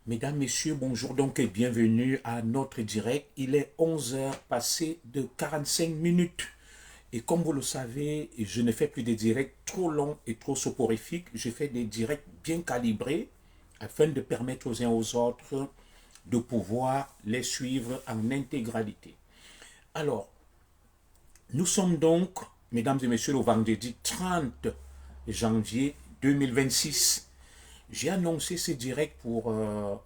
Mesdames, Messieurs, bonjour donc et bienvenue à notre direct. Il est 11 heures passées de 45 minutes. Et comme vous le savez, je ne fais plus des directs trop longs et trop soporifiques. Je fais des directs bien calibrés afin de permettre aux uns aux autres de pouvoir les suivre en intégralité. Alors, nous sommes donc, mesdames et messieurs, le vendredi 30 janvier 2026. J'ai annoncé ce direct pour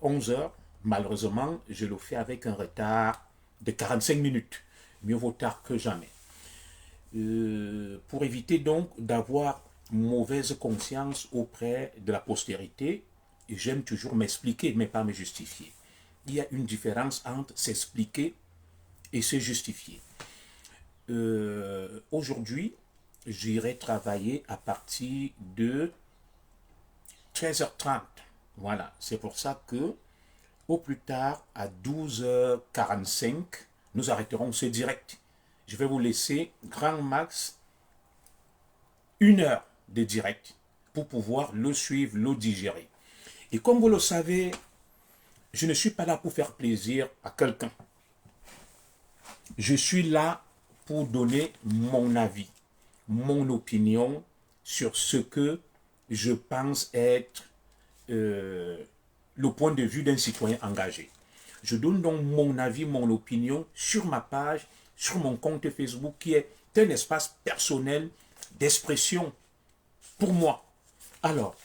11 heures. Malheureusement, je le fais avec un retard de 45 minutes. Mieux vaut tard que jamais. Pour éviter donc d'avoir mauvaise conscience auprès de la postérité, j'aime toujours m'expliquer, mais pas me justifier. Il y a une différence entre s'expliquer et se justifier. Aujourd'hui, j'irai travailler à partir de 13h30. Voilà, c'est pour ça que au plus tard, à 12h45, nous arrêterons ce direct. Je vais vous laisser grand max 1 heure de direct pour pouvoir le suivre, le digérer. Et comme vous le savez, je ne suis pas là pour faire plaisir à quelqu'un. Je suis là pour donner mon avis, mon opinion sur ce que je pense être le point de vue d'un citoyen engagé. Je donne donc mon avis, mon opinion sur ma page, sur mon compte Facebook qui est un espace personnel d'expression pour moi. Alors,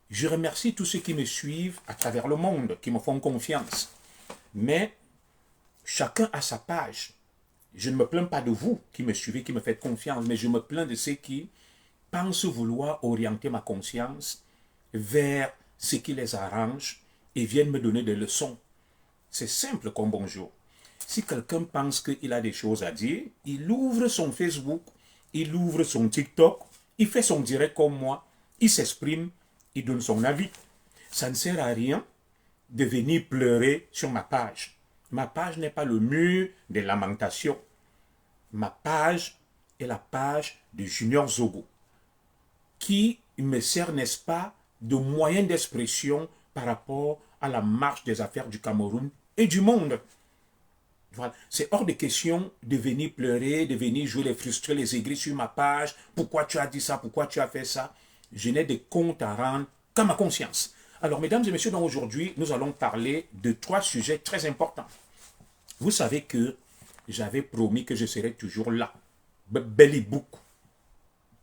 je remercie tous ceux qui me suivent à travers le monde, qui me font confiance. Mais chacun a sa page. Je ne me plains pas de vous qui me suivez, qui me faites confiance, mais je me plains de ceux qui pensent vouloir orienter ma conscience vers ce qui les arrange et viennent me donner des leçons. C'est simple comme bonjour. Si quelqu'un pense qu'il a des choses à dire, il ouvre son Facebook, il ouvre son TikTok, il fait son direct comme moi, il s'exprime, il donne son avis. Ça ne sert à rien de venir pleurer sur ma page. Ma page n'est pas le mur des lamentations. Ma page est la page de Junior Zogo, qui me sert, n'est-ce pas, de moyen d'expression par rapport à la marche des affaires du Cameroun et du monde. Voilà. C'est hors de question de venir pleurer, de venir jouer les frustrés, les aigris sur ma page. Pourquoi tu as dit ça? Pourquoi tu as fait ça? Je n'ai de compte à rendre qu'à ma conscience. Alors, mesdames et messieurs, donc aujourd'hui, nous allons parler de 3 sujets très importants. Vous savez que j'avais promis que je serais toujours là. Belly book.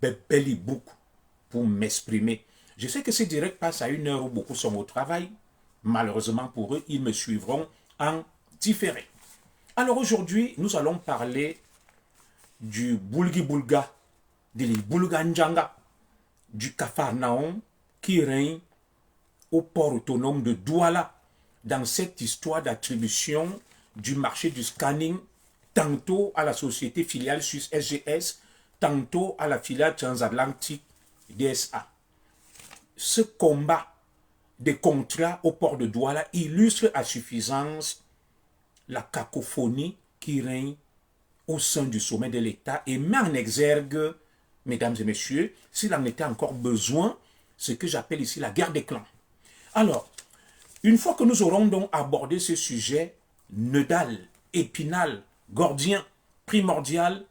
Belly book. Pour m'exprimer. Je sais que ces directs passent à 1 heure où beaucoup sont au travail. Malheureusement pour eux, ils me suivront en différé. Alors aujourd'hui, nous allons parler du Bulgi-Bulga, de Bulganjanga, du Capharnaüm qui règne au port autonome de Douala dans cette histoire d'attribution du marché du scanning tantôt à la société filiale suisse SGS, tantôt à la filiale transatlantique DSA. Ce combat des contrats au port de Douala illustre à suffisance la cacophonie qui règne au sein du sommet de l'État et met en exergue, mesdames et messieurs, s'il en était encore besoin, ce que j'appelle ici la guerre des clans. Alors, une fois que nous aurons donc abordé ce sujet nodal, épinal, gordien, primordial,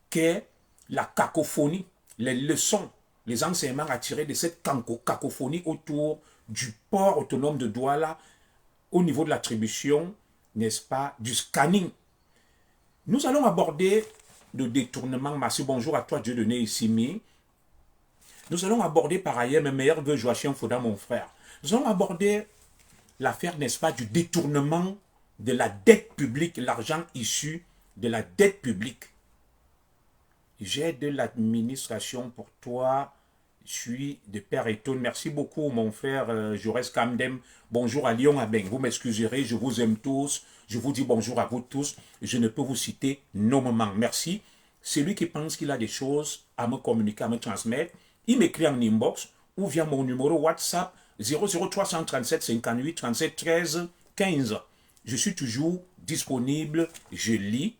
qu'est la cacophonie, les leçons, les enseignements à tirer de cette cacophonie autour du port autonome de Douala au niveau de l'attribution, n'est-ce pas, du scanning. Nous allons aborder le détournement massif. Bonjour à toi, Dieu donné ici. Nous allons aborder par ailleurs mes meilleurs voeux, Joachim Fouda, mon frère. Nous allons aborder l'affaire, n'est-ce pas, du détournement de la dette publique, l'argent issu de la dette publique. J'ai de l'administration pour toi. Je suis de Père Étonne. Merci beaucoup, mon frère Jaurès Kamdem. Bonjour à Lyon Abeng. Vous m'excuserez, je vous aime tous. Je vous dis bonjour à vous tous. Je ne peux vous citer nommément. Merci. Celui qui pense qu'il a des choses à me communiquer, à me transmettre, il m'écrit en inbox ou via mon numéro WhatsApp 00337 58 37 13 15. Je suis toujours disponible, je lis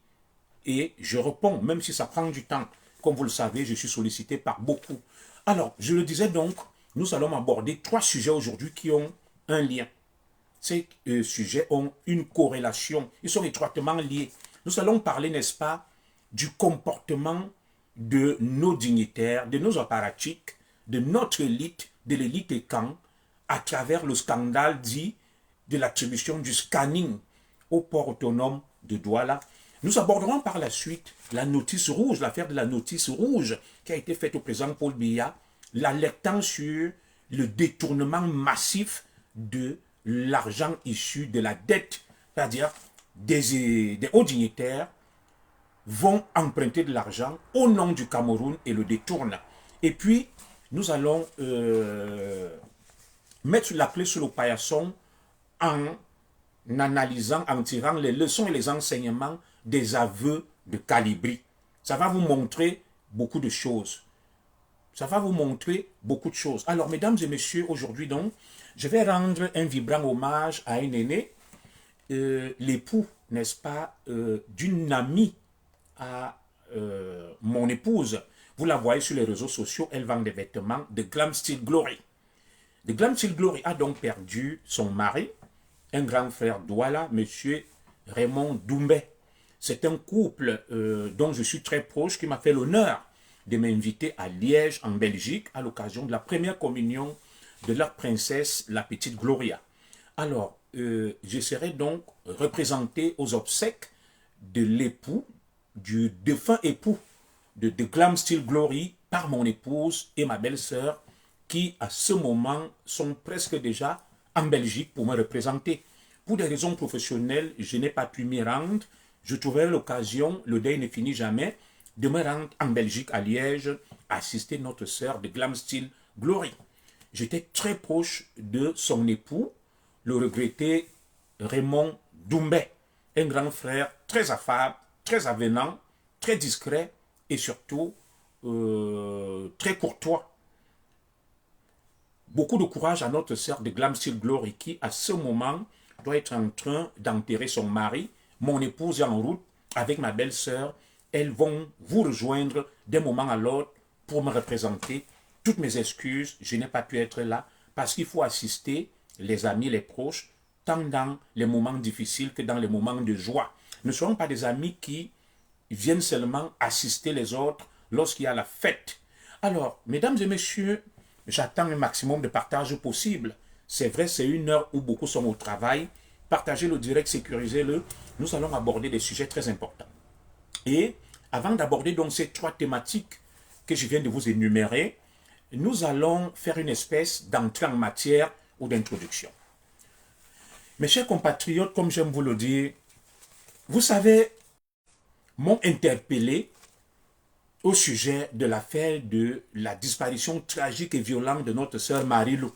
et je réponds, même si ça prend du temps. Comme vous le savez, je suis sollicité par beaucoup. Alors, je le disais donc, nous allons aborder 3 sujets aujourd'hui qui ont un lien. ces sujets ont une corrélation, ils sont étroitement liés. Nous allons parler, n'est-ce pas, du comportement de nos dignitaires, de nos apparatchiks, de notre élite, de l'élite ECAN, à travers le scandale dit de l'attribution du scanning au port autonome de Douala. Nous aborderons par la suite la notice rouge, l'affaire de la notice rouge qui a été faite au président Paul Biya, l'alertant sur le détournement massif de l'argent issu de la dette, c'est-à-dire des hauts dignitaires vont emprunter de l'argent au nom du Cameroun et le détournent. Et puis, nous allons mettre la clé sur le paillasson en analysant, en tirant les leçons et les enseignements des aveux de Calibri. Ça va vous montrer beaucoup de choses. Ça va vous montrer beaucoup de choses. Alors, mesdames et messieurs, aujourd'hui donc, je vais rendre un vibrant hommage à un aîné, l'époux, n'est-ce pas, d'une amie à mon épouse. Vous la voyez sur les réseaux sociaux, elle vend des vêtements de Glam Style Glory. De Glam Style Glory a donc perdu son mari, un grand frère Douala, monsieur Raymond Doumbé. C'est un couple dont je suis très proche qui m'a fait l'honneur de m'inviter à Liège, en Belgique, à l'occasion de la première communion de leur princesse, la petite Gloria. Alors, je serai donc représenté aux obsèques de l'époux, du défunt époux de Glam Style Glory par mon épouse et ma belle-sœur qui, à ce moment, sont presque déjà en Belgique pour me représenter. Pour des raisons professionnelles, je n'ai pas pu m'y rendre. Je trouverai l'occasion, le deuil ne finit jamais, de me rendre en Belgique, à Liège, assister notre sœur de Glam Style Glory. J'étais très proche de son époux, le regretté Raymond Doumbé, un grand frère très affable, très avenant, très discret et surtout très courtois. Beaucoup de courage à notre sœur de Glam Style Glory qui, à ce moment, doit être en train d'enterrer son mari. Mon épouse est en route avec ma belle-sœur. Elles vont vous rejoindre d'un moment à l'autre pour me représenter. Toutes mes excuses, je n'ai pas pu être là parce qu'il faut assister les amis, les proches, tant dans les moments difficiles que dans les moments de joie. Ne soyons pas des amis qui viennent seulement assister les autres lorsqu'il y a la fête. Alors, mesdames et messieurs, j'attends un maximum de partage possible. C'est vrai, c'est une heure où beaucoup sont au travail. Partagez le direct, sécurisez-le. Nous allons aborder des sujets très importants. Et avant d'aborder donc ces trois thématiques que je viens de vous énumérer, nous allons faire une espèce d'entrée en matière ou d'introduction. Mes chers compatriotes, comme j'aime vous le dire, vous savez, m'ont interpellé au sujet de l'affaire de la disparition tragique et violente de notre sœur Marie-Lou.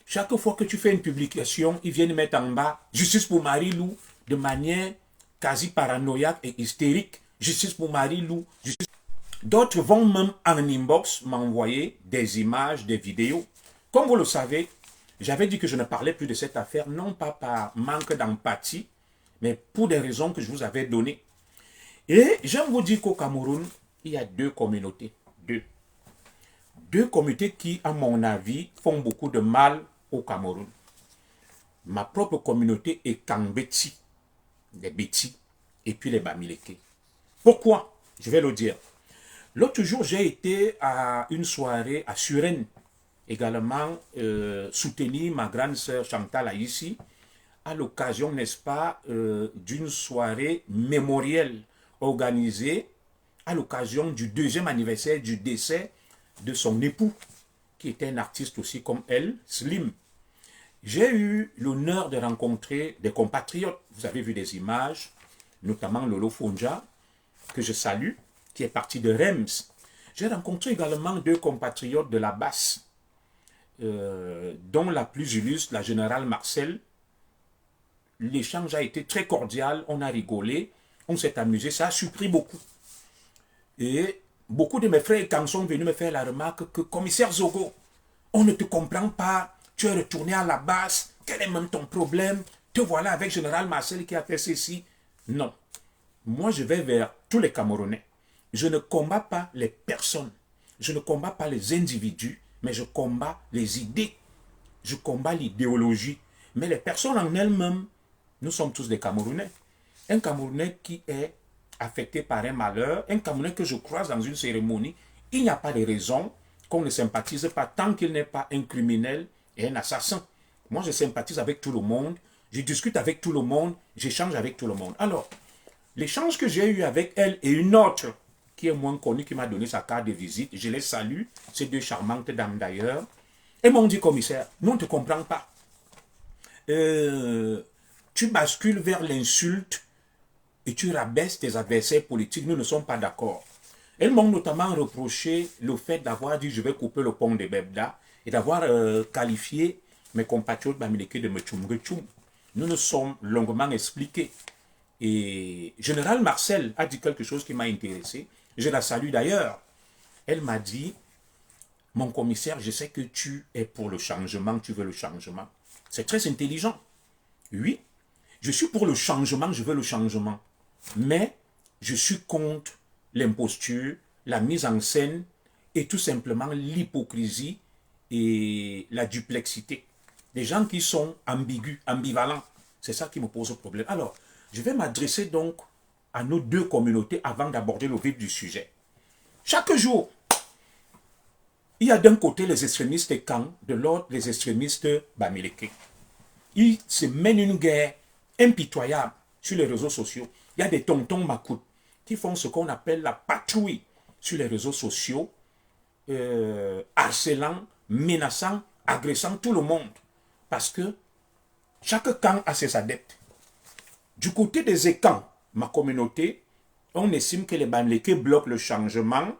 Chaque fois que tu fais une publication, ils viennent mettre en bas « Justice pour Marie-Lou » de manière quasi paranoïaque et hystérique. « Justice pour Marie-Lou ». D'autres vont même en inbox m'envoyer des images, des vidéos. Comme vous le savez, j'avais dit que je ne parlais plus de cette affaire, non pas par manque d'empathie, mais pour des raisons que je vous avais données. Et j'aime vous dire qu'au Cameroun, il y a deux communautés. Deux communautés qui, à mon avis, font beaucoup de mal au Cameroun. Ma propre communauté est Kambeti, les Beti, et puis les Bamileke. Pourquoi? Je vais le dire. L'autre jour, j'ai été à une soirée à Suresnes, également soutenir ma grande sœur Chantal ici, à l'occasion, n'est-ce pas, d'une soirée mémorielle organisée à l'occasion du 2e anniversaire du décès de son époux, qui était un artiste aussi comme elle, Slim. J'ai eu l'honneur de rencontrer des compatriotes. Vous avez vu des images, notamment Lolo Fonja, que je salue, qui est parti de Reims. J'ai rencontré également deux compatriotes de la Basse, dont la plus illustre, la générale Marcel. L'échange a été très cordial, on a rigolé, on s'est amusé, ça a surpris beaucoup. Et beaucoup de mes frères quand sont venus me faire la remarque que commissaire Zogo, on ne te comprend pas, tu es retourné à la base, quel est même ton problème? Te voilà avec général Marcel qui a fait ceci. Non. Moi, je vais vers tous les Camerounais. Je ne combats pas les personnes. Je ne combats pas les individus, mais je combats les idées. Je combats l'idéologie. Mais les personnes en elles-mêmes, nous sommes tous des Camerounais. Un Camerounais qui est affecté par un malheur, un Camerounais que je croise dans une cérémonie, il n'y a pas de raison qu'on ne sympathise pas tant qu'il n'est pas un criminel et un assassin. Moi, je sympathise avec tout le monde, je discute avec tout le monde, j'échange avec tout le monde. Alors, l'échange que j'ai eu avec elle et une autre qui est moins connue, qui m'a donné sa carte de visite, je les salue, ces deux charmantes dames d'ailleurs, et m'ont dit, commissaire, nous on ne te comprend pas. Tu bascules vers l'insulte et tu rabaisses tes adversaires politiques, nous ne sommes pas d'accord. Elles m'ont notamment reproché le fait d'avoir dit je vais couper le pont de Bebda et d'avoir qualifié mes compatriotes bamileke de Mechumgechum. Nous nous sommes longuement expliqués. Et Général Marcel a dit quelque chose qui m'a intéressé. Je la salue d'ailleurs. Elle m'a dit, mon commissaire, je sais que tu es pour le changement, tu veux le changement. C'est très intelligent. Oui, je suis pour le changement, je veux le changement. Mais je suis contre l'imposture, la mise en scène et tout simplement l'hypocrisie et la duplexité. Des gens qui sont ambigus, ambivalents. C'est ça qui me pose problème. Alors, je vais m'adresser donc à nos deux communautés avant d'aborder le vif du sujet. Chaque jour, il y a d'un côté les extrémistes Kang, de l'autre les extrémistes Bamileke. Ils se mènent une guerre impitoyable sur les réseaux sociaux. Il y a des tontons macoutes qui font ce qu'on appelle la patrouille sur les réseaux sociaux, harcelant, menaçant, agressant tout le monde. Parce que chaque camp a ses adeptes. Du côté des Ekans, ma communauté, on estime que les Bamileke bloquent le changement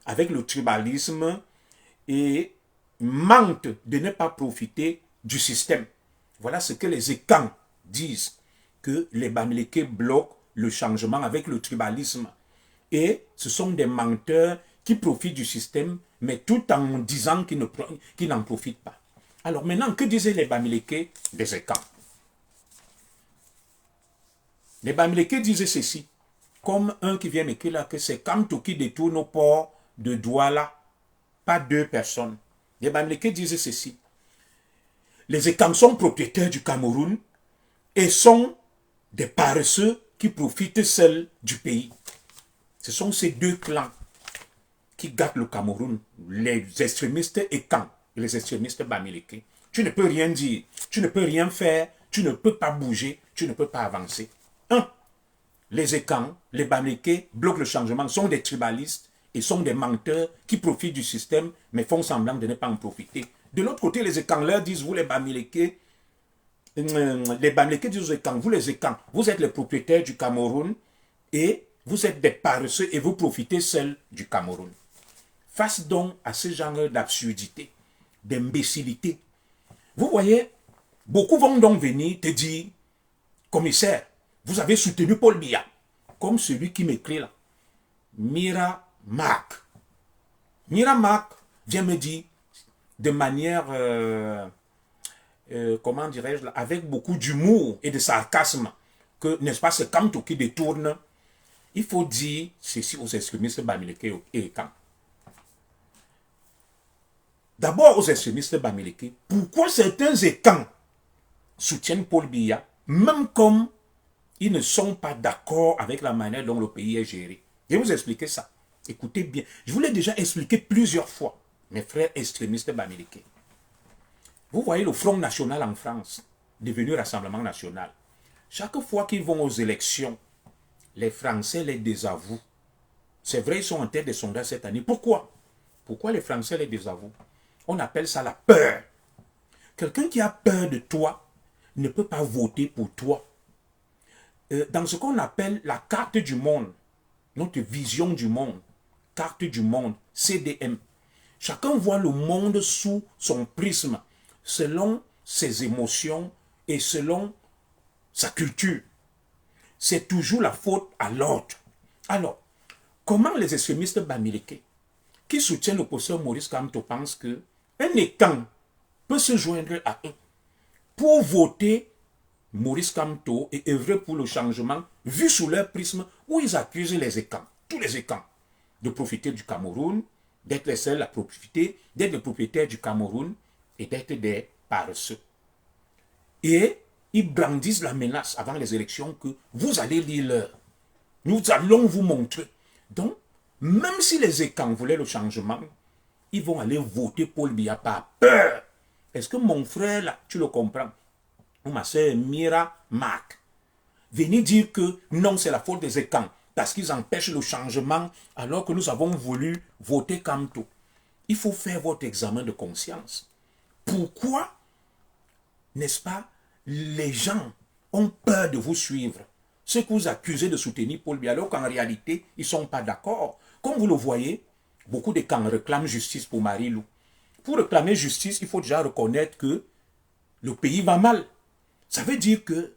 avec le tribalisme et mentent de ne pas profiter du système. Voilà ce que les Ekans disent, que les Bamileke bloquent le changement avec le tribalisme. Et ce sont des menteurs qui profitent du système, mais tout en disant qu'ils n'en profitent pas. Alors maintenant, que disaient les Bamileke des Ekans? Les Bamileke disaient ceci, comme un qui vient m'écrire là, que c'est Kamto qui détourne au port de Douala, pas deux personnes. Les Bamileke disaient ceci, les Ekans sont propriétaires du Cameroun et sont des paresseux qui profitent seuls du pays. Ce sont ces deux clans qui gâtent le Cameroun, les extrémistes Ekans et les extrémistes Bamileke. Tu ne peux rien dire, tu ne peux rien faire, tu ne peux pas bouger, tu ne peux pas avancer. Les Ekans, les Bamileke bloquent le changement, sont des tribalistes et sont des menteurs qui profitent du système, mais font semblant de ne pas en profiter. De l'autre côté, les Ekans leur disent, vous les Bamileke disent aux Ekans, vous les Ekans, vous êtes les propriétaires du Cameroun et vous êtes des paresseux et vous profitez seuls du Cameroun. Face donc à ce genre d'absurdité, d'imbécilité, vous voyez, beaucoup vont donc venir te dire, commissaire, vous avez soutenu Paul Biya, comme celui qui m'écrit là. Mira Marc. Mira Marc vient me dire de manière, comment dirais-je, avec beaucoup d'humour et de sarcasme, que, n'est-ce pas, c'est Kamto qui détourne. Il faut dire ceci aux extrémistes Bamileke et Ekans. D'abord aux extrémistes Bamileke, pourquoi certains Ekans soutiennent Paul Biya, même comme ils ne sont pas d'accord avec la manière dont le pays est géré. Je vais vous expliquer ça. Écoutez bien. Je vous l'ai déjà expliqué plusieurs fois, mes frères extrémistes Bamileke. Vous voyez le Front National en France, devenu Rassemblement National. Chaque fois qu'ils vont aux élections, les Français les désavouent. C'est vrai, ils sont en tête des sondages cette année. Pourquoi? Pourquoi les Français les désavouent? On appelle ça la peur. Quelqu'un qui a peur de toi ne peut pas voter pour toi. Dans ce qu'on appelle la carte du monde, notre vision du monde, carte du monde, CDM. Chacun voit le monde sous son prisme, selon ses émotions et selon sa culture. C'est toujours la faute à l'autre. Alors, comment les extrémistes Bamileke, qui soutiennent le professeur Maurice Kamto, pensent qu'un Ekan peut se joindre à eux pour voter Maurice Kamto et œuvrer pour le changement, vu sous leur prisme où ils accusent les Ekans, tous les Ekans, de profiter du Cameroun, d'être les seuls à profiter, d'être les propriétaires du Cameroun et d'être des paresseux. Et ils brandissent la menace avant les élections que vous allez lire l'heure. Nous allons vous montrer. Donc, même si les écans voulaient le changement, ils vont aller voter Paul Biya par peur. Est-ce que mon frère, là, tu le comprends? Ou ma soeur Mira Marc, venez dire que non, c'est la faute des écans, parce qu'ils empêchent le changement, alors que nous avons voulu voter Kamto. Il faut faire votre examen de conscience. Pourquoi, n'est-ce pas, les gens ont peur de vous suivre? Ceux que vous accusez de soutenir Paul Biya, alors qu'en réalité, ils ne sont pas d'accord. Comme vous le voyez, beaucoup de camps réclament justice pour Marie-Lou. Pour réclamer justice, il faut déjà reconnaître que le pays va mal. Ça veut dire que,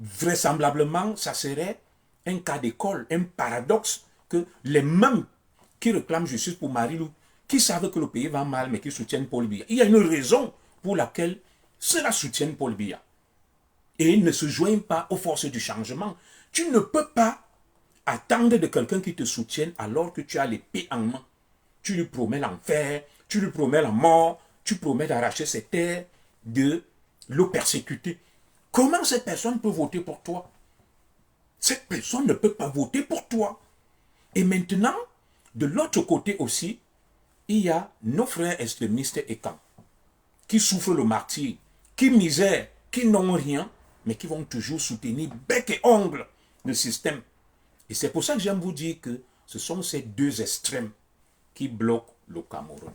vraisemblablement, ça serait un cas d'école, un paradoxe, que les mêmes qui réclament justice pour Marie-Lou, qui savent que le pays va mal, mais qui soutiennent Paul Biya. Il y a une raison pour laquelle ceux-là soutiennent Paul Biya. Et ils ne se joignent pas aux forces du changement. Tu ne peux pas attendre de quelqu'un qui te soutienne alors que tu as l'épée en main. Tu lui promets l'enfer, tu lui promets la mort, tu promets d'arracher ses terres, de le persécuter. Comment cette personne peut voter pour toi? Cette personne ne peut pas voter pour toi. Et maintenant, de l'autre côté aussi, il y a nos frères extrémistes et camps qui souffrent le martyre, qui misèrent, qui n'ont rien, mais qui vont toujours soutenir bec et ongle le système. Et c'est pour ça que j'aime vous dire que ce sont ces deux extrêmes qui bloquent le Cameroun.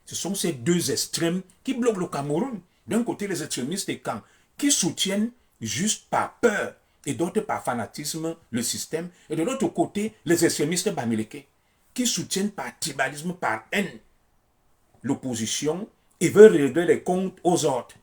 Ce sont ces deux extrêmes qui bloquent le Cameroun. D'un côté, les extrémistes et camps qui soutiennent juste par peur et d'autres par fanatisme le système. Et de l'autre côté, les extrémistes bamileke qui soutiennent par tribalisme, par haine l'opposition et veulent régler les comptes aux autres.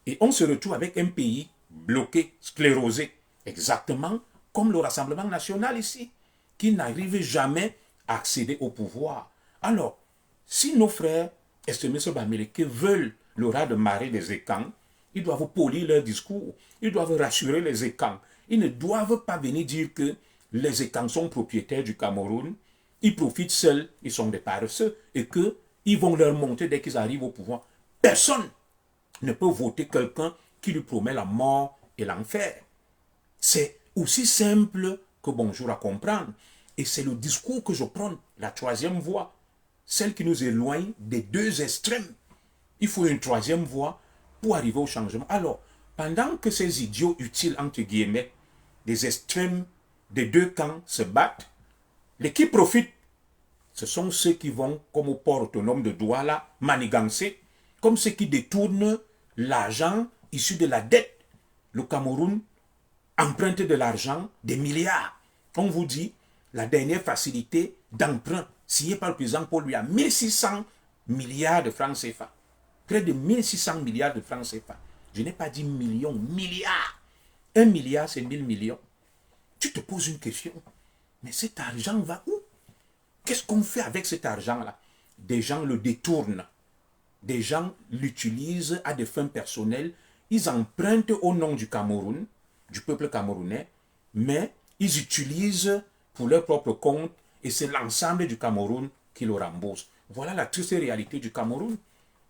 Et on se retrouve avec un pays bloqué, sclérosé, exactement comme le Rassemblement national ici, qui n'arrive jamais à accéder au pouvoir. Alors, si nos frères extrémistes bamileke veulent le raz de marée des écans, ils doivent polir leur discours, ils doivent rassurer les écans. Ils ne doivent pas venir dire que les écans sont propriétaires du Cameroun, ils profitent seuls, ils sont des paresseux, et qu'ils vont leur monter dès qu'ils arrivent au pouvoir. Personne ne peut voter quelqu'un qui lui promet la mort et l'enfer. C'est aussi simple que bonjour à comprendre. Et c'est le discours que je prends, la troisième voie, celle qui nous éloigne des deux extrêmes. Il faut une troisième voie pour arriver au changement. Alors, pendant que ces idiots utiles, entre guillemets, des extrêmes des deux camps se battent, les qui profitent, ce sont ceux qui vont, comme au port autonome de Douala, manigancer, comme ceux qui détournent l'argent issu de la dette. Le Cameroun emprunte de l'argent, des milliards. On vous dit, la dernière facilité d'emprunt signée par le président Paul Biya, 1600 milliards de francs CFA. Près de 1600 milliards de francs CFA. Je n'ai pas dit millions, milliards. 1 milliard, c'est 1000 millions. Tu te poses une question. Mais cet argent va où? Qu'est-ce qu'on fait avec cet argent-là? Des gens le détournent. Des gens l'utilisent à des fins personnelles. Ils empruntent au nom du Cameroun, du peuple camerounais, mais ils utilisent pour leur propre compte et c'est l'ensemble du Cameroun qui le rembourse. Voilà la triste réalité du Cameroun.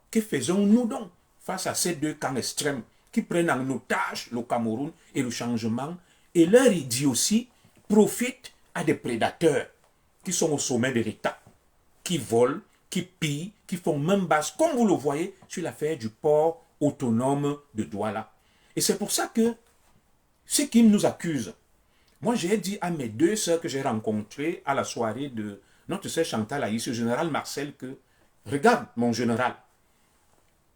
Que faisons-nous donc face à ces deux camps extrêmes qui prennent en otage le Cameroun et le changement et leur idiotie profite à des prédateurs qui sont au sommet de l'État, qui volent, qui pillent, qui font même base, comme vous le voyez sur l'affaire du port autonome de Douala. Et c'est pour ça que ceux qui nous accusent, moi j'ai dit à mes deux sœurs que j'ai rencontrées à la soirée de notre sœur Chantal Aïs, le général Marcel, que regarde mon général,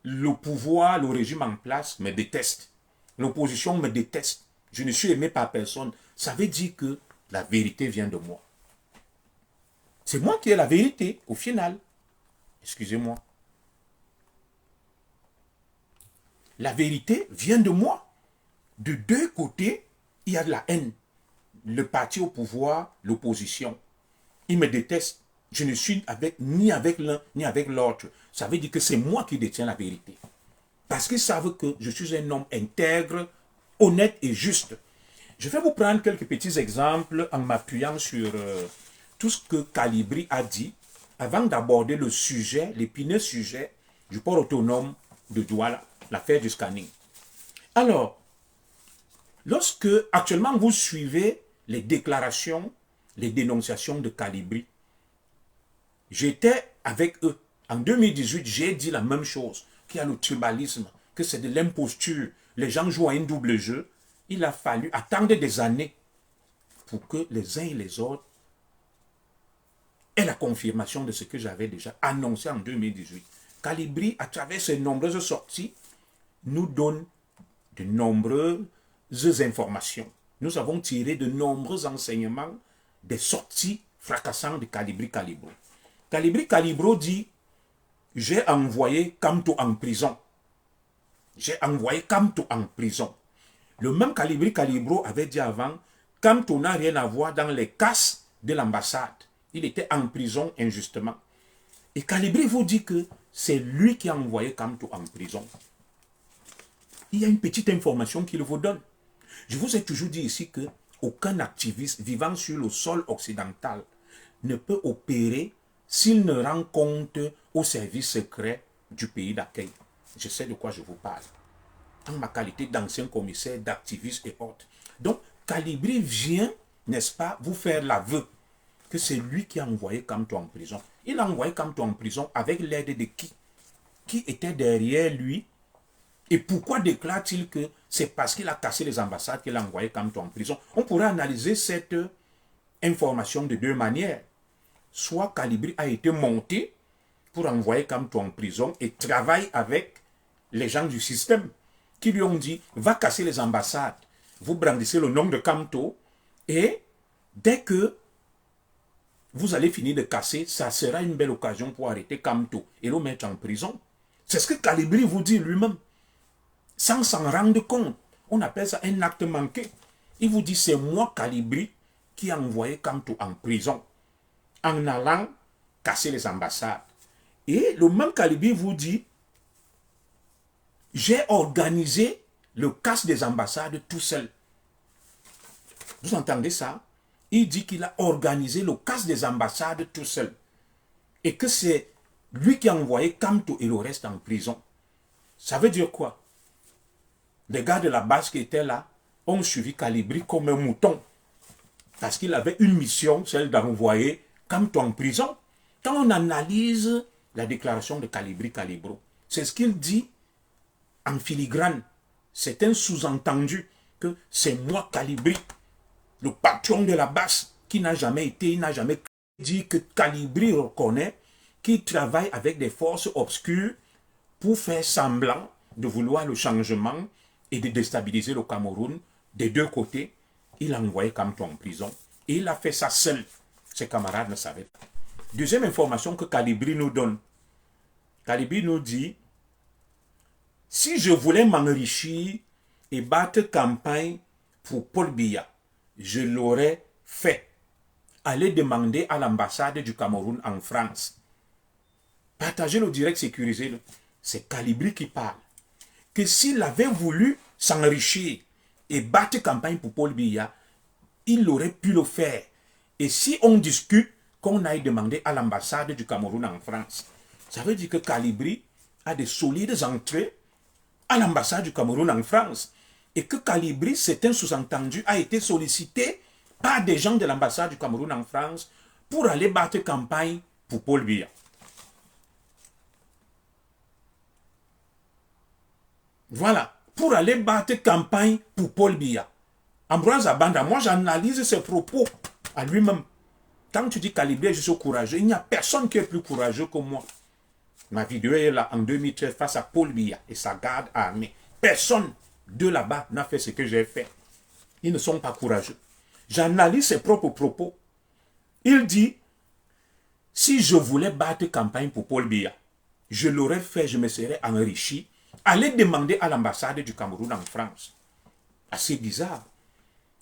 le pouvoir, le régime en place me déteste, l'opposition me déteste, je ne suis aimé par personne. Ça veut dire que la vérité vient de moi. C'est moi qui ai la vérité au final. Excusez-moi. La vérité vient de moi. De deux côtés, il y a de la haine. Le parti au pouvoir, l'opposition. Ils me détestent. Je ne suis ni avec l'un ni avec l'autre. Ça veut dire que c'est moi qui détiens la vérité. Parce qu'ils savent que je suis un homme intègre, honnête et juste. Je vais vous prendre quelques petits exemples en m'appuyant sur tout ce que Calibri a dit avant d'aborder le sujet, l'épineux sujet du port autonome de Douala, l'affaire du scanning. Alors, lorsque actuellement vous suivez les déclarations, les dénonciations de Kalibri, j'étais avec eux. En 2018, j'ai dit la même chose, qu'il y a le tribalisme, que c'est de l'imposture. Les gens jouent à un double jeu. Il a fallu attendre des années pour que les uns et les autres aient la confirmation de ce que j'avais déjà annoncé en 2018. Kalibri, à travers ses nombreuses sorties, nous donne de nombreuses informations. Nous avons tiré de nombreux enseignements des sorties fracassantes de Kalibri Kalibro. Kalibri Kalibro dit « J'ai envoyé Kamto en prison. J'ai envoyé Kamto en prison. » Le même Kalibri Kalibro avait dit avant « Kamto n'a rien à voir dans les casses de l'ambassade. Il était en prison injustement. » Et Kalibri vous dit que c'est lui qui a envoyé Kamto en prison. Il y a une petite information qu'il vous donne. Je vous ai toujours dit ici que aucun activiste vivant sur le sol occidental ne peut opérer s'il ne rend compte au service secret du pays d'accueil. Je sais de quoi je vous parle. En ma qualité d'ancien commissaire, d'activiste et autres. Donc, Kalibri vient, n'est-ce pas, vous faire l'aveu que c'est lui qui a envoyé Kamto en prison. Il a envoyé Kamto en prison avec l'aide de qui? Qui était derrière lui? Et pourquoi déclare-t-il que c'est parce qu'il a cassé les ambassades qu'il a envoyé Kamto en prison? On pourrait analyser cette information de deux manières. Soit Kalibri a été monté pour envoyer Kamto en prison et travaille avec les gens du système qui lui ont dit « Va casser les ambassades, vous brandissez le nom de Kamto et dès que vous allez finir de casser, ça sera une belle occasion pour arrêter Kamto et le mettre en prison. » C'est ce que Kalibri vous dit lui-même. Sans s'en rendre compte. On appelle ça un acte manqué. Il vous dit, c'est moi, Kalibri, qui a envoyé Kamto en prison, en allant casser les ambassades. Et le même Kalibri vous dit, j'ai organisé le casse des ambassades tout seul. Vous entendez ça? Il dit qu'il a organisé le casse des ambassades tout seul. Et que c'est lui qui a envoyé Kamto et le reste en prison. Ça veut dire quoi? Les gars de la base qui étaient là ont suivi Kalibri comme un mouton. Parce qu'il avait une mission, celle d'envoyer Kamto en prison. Quand on analyse la déclaration de Kalibri Kalibro, c'est ce qu'il dit en filigrane. C'est un sous-entendu que c'est moi, Kalibri, le patron de la base, qui n'a jamais été, il n'a jamais dit que Kalibri reconnaît qu'il travaille avec des forces obscures pour faire semblant de vouloir le changement et de déstabiliser le Cameroun des deux côtés. Il a envoyé Kamto en prison et il a fait ça seul. Ses camarades ne savaient pas. Deuxième information que Kalibri nous donne. Kalibri nous dit, si je voulais m'enrichir et battre campagne pour Paul Biya, je l'aurais fait. Allez demander à l'ambassade du Cameroun en France. Partagez le direct, sécurisez-le. C'est Kalibri qui parle. Que s'il avait voulu s'enrichir et battre campagne pour Paul Biya, il aurait pu le faire. Et si on discute qu'on aille demander à l'ambassade du Cameroun en France, ça veut dire que Kalibri a des solides entrées à l'ambassade du Cameroun en France. Et que Kalibri, c'est un sous-entendu, a été sollicité par des gens de l'ambassade du Cameroun en France pour aller battre campagne pour Paul Biya. Voilà, pour aller battre campagne pour Paul Biya. Ambroise Abanda, moi j'analyse ses propos à lui-même. Quand tu dis Kalibri, je suis courageux, il n'y a personne qui est plus courageux que moi. Ma vidéo est là en 2013 face à Paul Biya et sa garde armée. Personne de là-bas n'a fait ce que j'ai fait. Ils ne sont pas courageux. J'analyse ses propres propos. Il dit, si je voulais battre campagne pour Paul Biya, je l'aurais fait, je me serais enrichi. Allez demander à l'ambassade du Cameroun en France. Assez bizarre.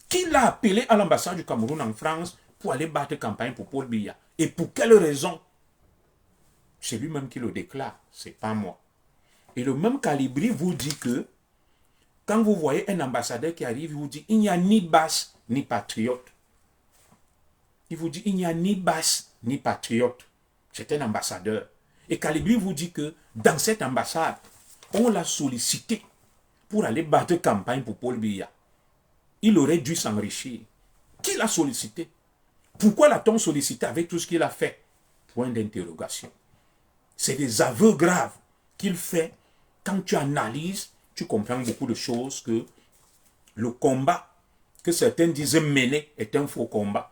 Qui l'a appelé à l'ambassade du Cameroun en France pour aller battre campagne pour Paul Biya? Et pour quelle raison? C'est lui-même qui le déclare, c'est pas moi. Et le même Kalibri vous dit que quand vous voyez un ambassadeur qui arrive, il vous dit il n'y a ni basse ni patriote. Il vous dit il n'y a ni basse ni patriote. C'est un ambassadeur. Et Kalibri vous dit que dans cette ambassade, on l'a sollicité pour aller battre campagne pour Paul Biya. Il aurait dû s'enrichir. Qui l'a sollicité? Pourquoi l'a-t-on sollicité avec tout ce qu'il a fait? Point d'interrogation. C'est des aveux graves qu'il fait. Quand tu analyses, tu comprends beaucoup de choses, que le combat que certains disent mener est un faux combat.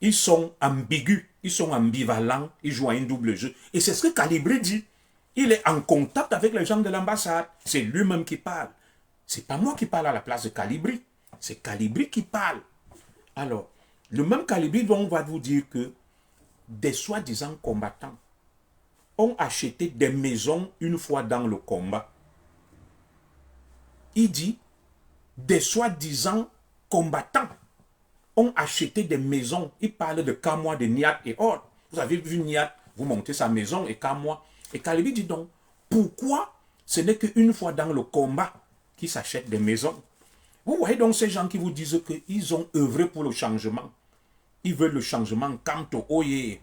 Ils sont ambigus, ils sont ambivalents, ils jouent à un double jeu. Et c'est ce que Calibri dit. Il est en contact avec les gens de l'ambassade. C'est lui-même qui parle. C'est pas moi qui parle à la place de Calibri. C'est Calibri qui parle. Alors, le même Calibri dont on va vous dire que des soi-disant combattants ont acheté des maisons une fois dans le combat. Il dit, des soi-disant combattants ont acheté des maisons. Il parle de Kamwa, de Niat et autres. Vous avez vu Niat, vous montez sa maison et Kamwa. Et Calibri dit donc, pourquoi ce n'est qu'une fois dans le combat qu'ils s'achètent des maisons? Vous voyez donc ces gens qui vous disent qu'ils ont œuvré pour le changement. Ils veulent le changement. Quand oye,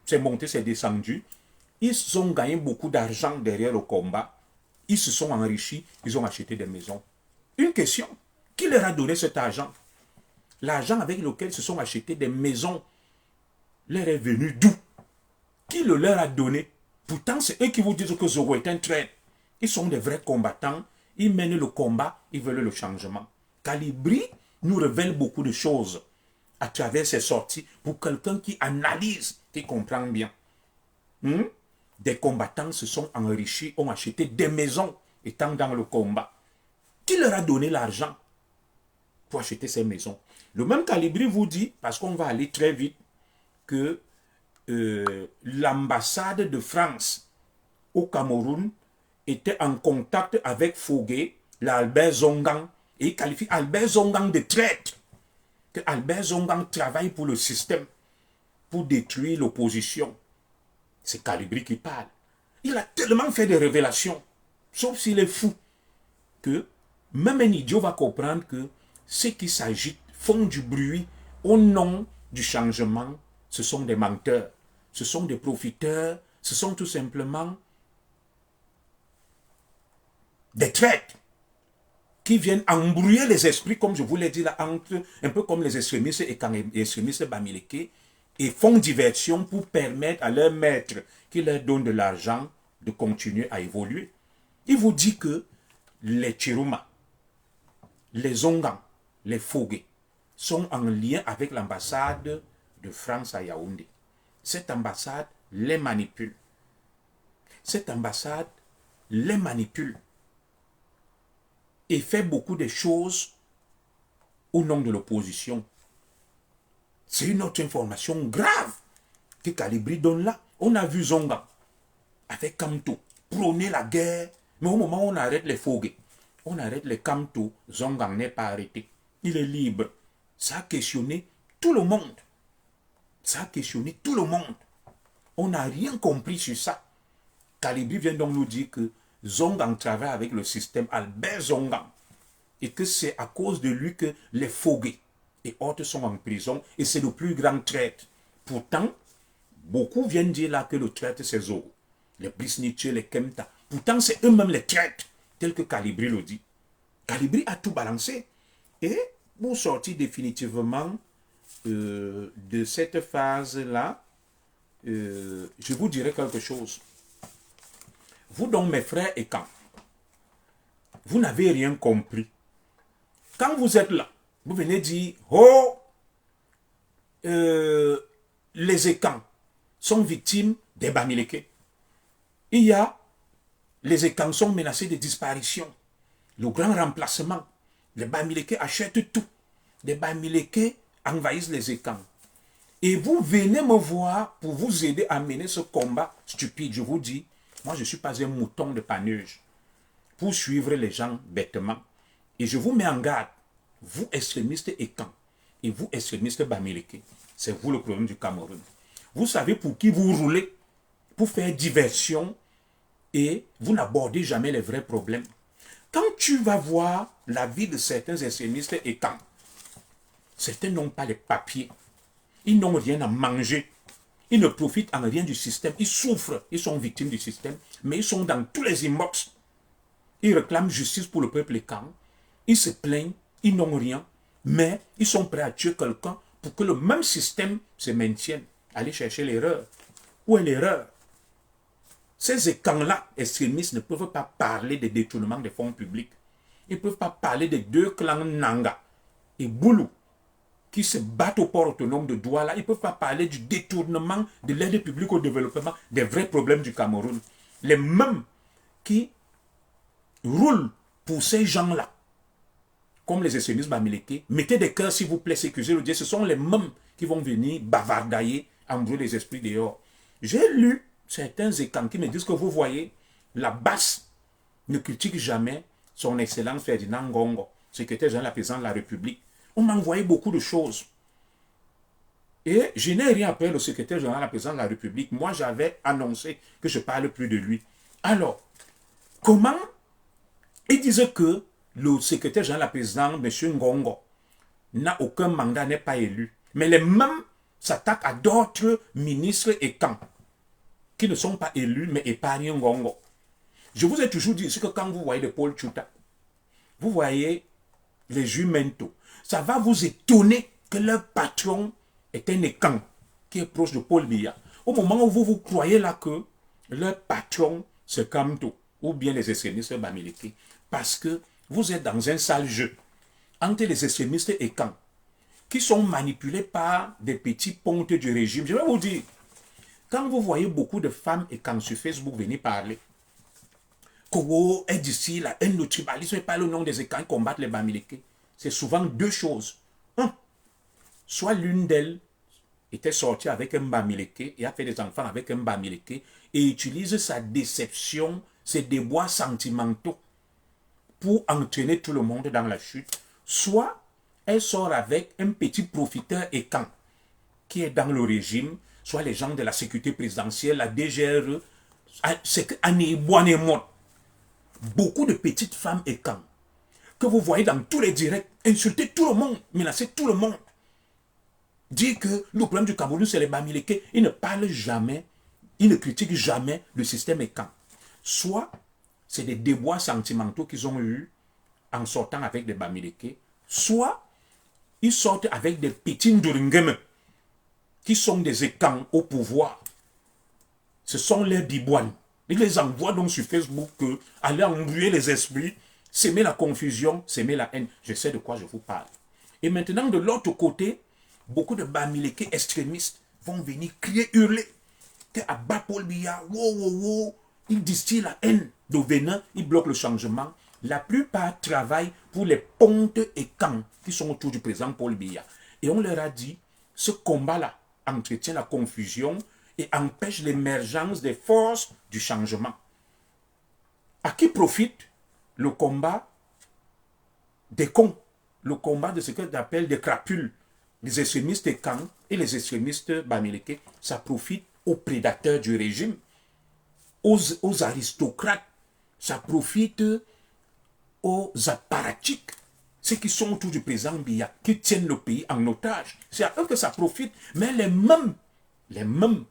c'est monté, c'est descendu. Ils ont gagné beaucoup d'argent derrière le combat. Ils se sont enrichis. Ils ont acheté des maisons. Une question. Qui leur a donné cet argent? L'argent avec lequel ils se sont achetés des maisons leur est venu d'où? Qui le leur a donné? Pourtant, c'est eux qui vous disent que Zoro est un traître. Ils sont des vrais combattants. Ils mènent le combat. Ils veulent le changement. Calibri nous révèle beaucoup de choses à travers ses sorties pour quelqu'un qui analyse, qui comprend bien. Des combattants se sont enrichis, ont acheté des maisons étant dans le combat. Qui leur a donné l'argent pour acheter ces maisons? Le même Calibri vous dit, parce qu'on va aller très vite, que l'ambassade de France au Cameroun était en contact avec Fogué, l'Albert Zongang, et il qualifie Albert Zongang de traître. Que Albert Zongang travaille pour le système, pour détruire l'opposition. C'est Calibri qui parle. Il a tellement fait des révélations, sauf s'il est fou, que même un idiot va comprendre que ceux qui s'agitent font du bruit au nom du changement. Ce sont des menteurs, ce sont des profiteurs, ce sont tout simplement des traîtres qui viennent embrouiller les esprits, comme je vous l'ai dit là, entre, un peu comme les extrémistes et les extrémistes bamileke, et font diversion pour permettre à leur maître qui leur donne de l'argent de continuer à évoluer. Il vous dit que les Chiruma, les Zongan, les Fogué sont en lien avec l'ambassade de France à Yaoundé. Cette ambassade les manipule. Cette ambassade les manipule et fait beaucoup de choses au nom de l'opposition. C'est une autre information grave que Calibri donne là. On a vu Zonga avec Kamto prôner la guerre, mais au moment où on arrête les Fogué, on arrête les Kamto, Zonga n'est pas arrêté. Il est libre. Ça a questionné tout le monde. Ça a questionné tout le monde. On n'a rien compris sur ça. Calibri vient donc nous dire que Zongang travaille avec le système Albert Zongang et que c'est à cause de lui que les Fogué et autres sont en prison et c'est le plus grand traître. Pourtant, beaucoup viennent dire là que le traître c'est Zoro, les Brisniche, les Kemta. Pourtant, c'est eux-mêmes les traîtres, tel que Calibri le dit. Calibri a tout balancé. Et pour sortir définitivement de cette phase-là, je vous dirai quelque chose. Vous donc, mes frères et quand, vous n'avez rien compris. Quand vous êtes là, vous venez dire, oh, les Ekans sont victimes des Bamileke. Il y a, les Ekans sont menacés de disparition. Le grand remplacement. Les Bamileke achètent tout. Les Bamileke envahissent les Ekans. Et vous venez me voir pour vous aider à mener ce combat stupide. Je vous dis, moi je ne suis pas un mouton de Panurge pour suivre les gens bêtement. Et je vous mets en garde, vous extrémistes Ekans et vous extrémistes Bamileke, c'est vous le problème du Cameroun. Vous savez pour qui vous roulez, pour faire diversion et vous n'abordez jamais les vrais problèmes. Quand tu vas voir la vie de certains extrémistes Ekans, certains n'ont pas les papiers. Ils n'ont rien à manger. Ils ne profitent en rien du système. Ils souffrent. Ils sont victimes du système. Mais ils sont dans tous les inbox. Ils réclament justice pour le peuple camp. Ils se plaignent. Ils n'ont rien. Mais ils sont prêts à tuer quelqu'un pour que le même système se maintienne. Allez chercher l'erreur. Où est l'erreur? Ces écrans-là, extrémistes, ne peuvent pas parler des détournements des fonds publics. Ils ne peuvent pas parler des deux clans Nanga et Boulou qui se battent au port autonome de Douala. Ils ne peuvent pas parler du détournement de l'aide publique au développement, des vrais problèmes du Cameroun. Les mêmes qui roulent pour ces gens-là, comme les extrémistes bamileke, mettez des cœurs s'il vous plaît, sécurisez le Dieu. Ce sont les mêmes qui vont venir bavardailler, embrouiller les esprits dehors. J'ai lu certains écrans qui me disent que vous voyez, la basse ne critique jamais son excellence Ferdinand Ngongo, secrétaire général de la présidence de la République. On m'a envoyé beaucoup de choses. Et je n'ai rien appelé le secrétaire général de la présidence de la République. Moi, j'avais annoncé que je ne parle plus de lui. Alors, comment ils disent que le secrétaire général de la présidence, M. Ngongo, n'a aucun mandat, n'est pas élu. Mais les mêmes s'attaquent à d'autres ministres et camps qui ne sont pas élus, mais épargnent Ngongo. Je vous ai toujours dit que quand vous voyez de Paul Tchouta, vous voyez les Jumento, ça va vous étonner que leur patron est un écan qui est proche de Paul Biya. Au moment où vous croyez là que leur patron, c'est Kamto, ou bien les extrémistes bamileke, parce que vous êtes dans un sale jeu entre les extrémistes et camps qui sont manipulés par des petits pontes du régime. Je vais vous dire, quand vous voyez beaucoup de femmes et camps sur Facebook venir parler, Kogo est d'ici, la haine, le tribalisme et pas le nom des écans qui combattent les bamileke, c'est souvent deux choses. Un, soit l'une d'elles était sortie avec un bamileke et a fait des enfants avec un bamileke et utilise sa déception, ses déboires sentimentaux pour entraîner tout le monde dans la chute. Soit elle sort avec un petit profiteur écan qui est dans le régime, soit les gens de la sécurité présidentielle, la DGRE, c'est beaucoup de petites femmes écan que vous voyez dans tous les directs, insulter tout le monde, menacer tout le monde. Dire que le problème du Cameroun, c'est les bamileke. Ils ne parlent jamais, ils ne critiquent jamais le système écan. Soit c'est des déboires sentimentaux qu'ils ont eus en sortant avec des bamileke, soit ils sortent avec des petits ndouringeme qui sont des écans au pouvoir. Ce sont les bibouanes. Ils les envoient donc sur Facebook aller embrouiller les esprits, s'aimer la confusion, s'aimer la haine. Je sais de quoi je vous parle. Et maintenant, de l'autre côté, beaucoup de bamileke extrémistes vont venir crier, hurler. Que Abba Paul Biya, ils distillent la haine de venin, ils bloquent le changement. La plupart travaillent pour les pontes et camps qui sont autour du président Paul Biya. Et on leur a dit, ce combat-là entretient la confusion et empêche l'émergence des forces du changement. À qui profite le combat des cons, le combat de ce que j'appelle des crapules, les extrémistes et camps et les extrémistes bamileke? Ça profite aux prédateurs du régime, aux aristocrates, ça profite aux apparatchiks, ceux qui sont autour du président Biya, qui tiennent le pays en otage. C'est à eux que ça profite. Mais les mêmes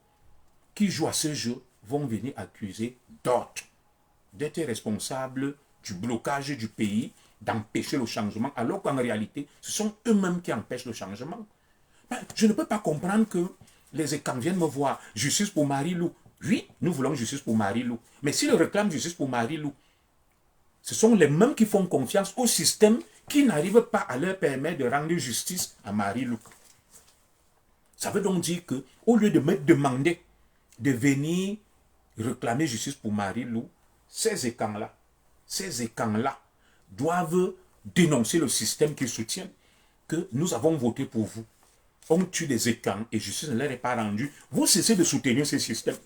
qui jouent à ce jeu vont venir accuser d'autres d'être responsables du blocage du pays, d'empêcher le changement, alors qu'en réalité, ce sont eux-mêmes qui empêchent le changement. Ben, je ne peux pas comprendre que les écans viennent me voir. Justice pour Marie-Lou. Oui, nous voulons justice pour Marie-Lou. Mais s'ils réclament justice pour Marie-Lou, ce sont les mêmes qui font confiance au système qui n'arrive pas à leur permettre de rendre justice à Marie-Lou. Ça veut donc dire qu'au lieu de me demander de venir réclamer justice pour Marie-Lou, ces écans-là doivent dénoncer le système qu'ils soutiennent, que nous avons voté pour vous. On tue des écans et justice ne leur est pas rendue. Vous cessez de soutenir ce système.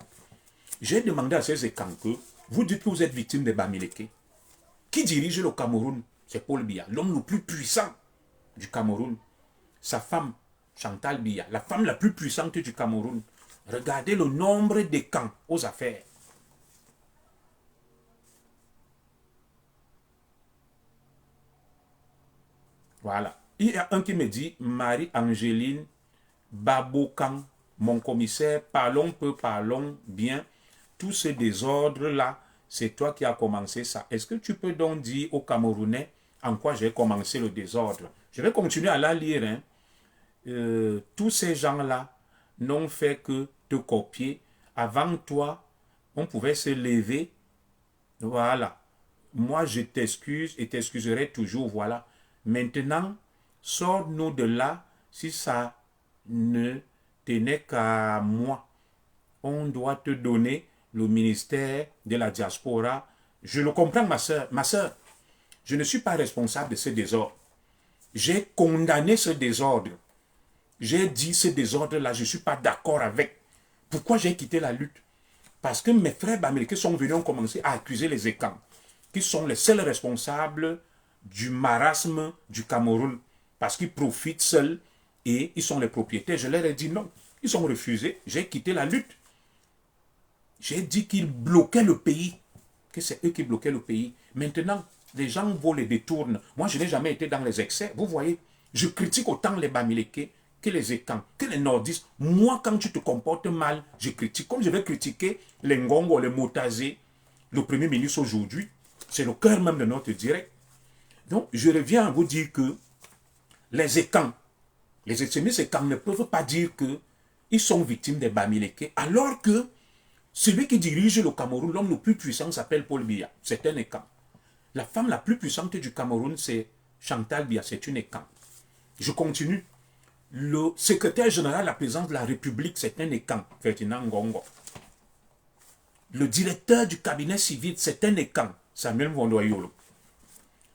J'ai demandé à ces écans que vous dites que vous êtes victime des bamileke. Qui dirige le Cameroun? C'est Paul Biya, l'homme le plus puissant du Cameroun. Sa femme, Chantal Biya, la femme la plus puissante du Cameroun. Regardez le nombre des camps aux affaires. Voilà. Il y a un qui me dit Marie-Angéline Babokan mon commissaire, parlons peu, parlons bien. Tout ce désordre-là, c'est toi qui as commencé ça. Est-ce que tu peux donc dire aux Camerounais en quoi j'ai commencé le désordre? Je vais continuer à la lire. Hein. Tous ces gens-là n'ont fait que te copier. Avant toi, on pouvait se lever. Voilà. Moi, je t'excuse et t'excuserai toujours. Voilà. Maintenant, sors-nous de là si ça ne tenait qu'à moi. On doit te donner le ministère de la diaspora. Je le comprends, ma soeur. Ma soeur, je ne suis pas responsable de ce désordre. J'ai condamné ce désordre. J'ai dit ce désordre-là, je ne suis pas d'accord avec. Pourquoi j'ai quitté la lutte? Parce que mes frères américains sont venus, ont commencé à accuser les Ekans, qui sont les seuls responsables du marasme du Cameroun. Parce qu'ils profitent seuls et ils sont les propriétaires. Je leur ai dit non. Ils ont refusé. J'ai quitté la lutte. J'ai dit qu'ils bloquaient le pays. Que c'est eux qui bloquaient le pays. Maintenant, les gens vont les détournent. Moi, je n'ai jamais été dans les excès. Vous voyez, je critique autant les Bamileke que les Ekans, que les nordistes. Moi, quand tu te comportes mal, je critique. Comme je vais critiquer les Ngongo, les Motazé, le Premier ministre aujourd'hui, c'est le cœur même de notre direct. Donc, je reviens à vous dire que les Ekans, les extrémistes Ekans ne peuvent pas dire qu'ils sont victimes des Bamileke, alors que celui qui dirige le Cameroun, l'homme le plus puissant, s'appelle Paul Biya. C'est un Ekan. La femme la plus puissante du Cameroun, c'est Chantal Biya. C'est une Ekan. Je continue. Le secrétaire général de la présidence de la République, c'est un Ekan, Ferdinand Ngongo. Le directeur du cabinet civil, c'est un Ekan, Samuel Vondoyolo.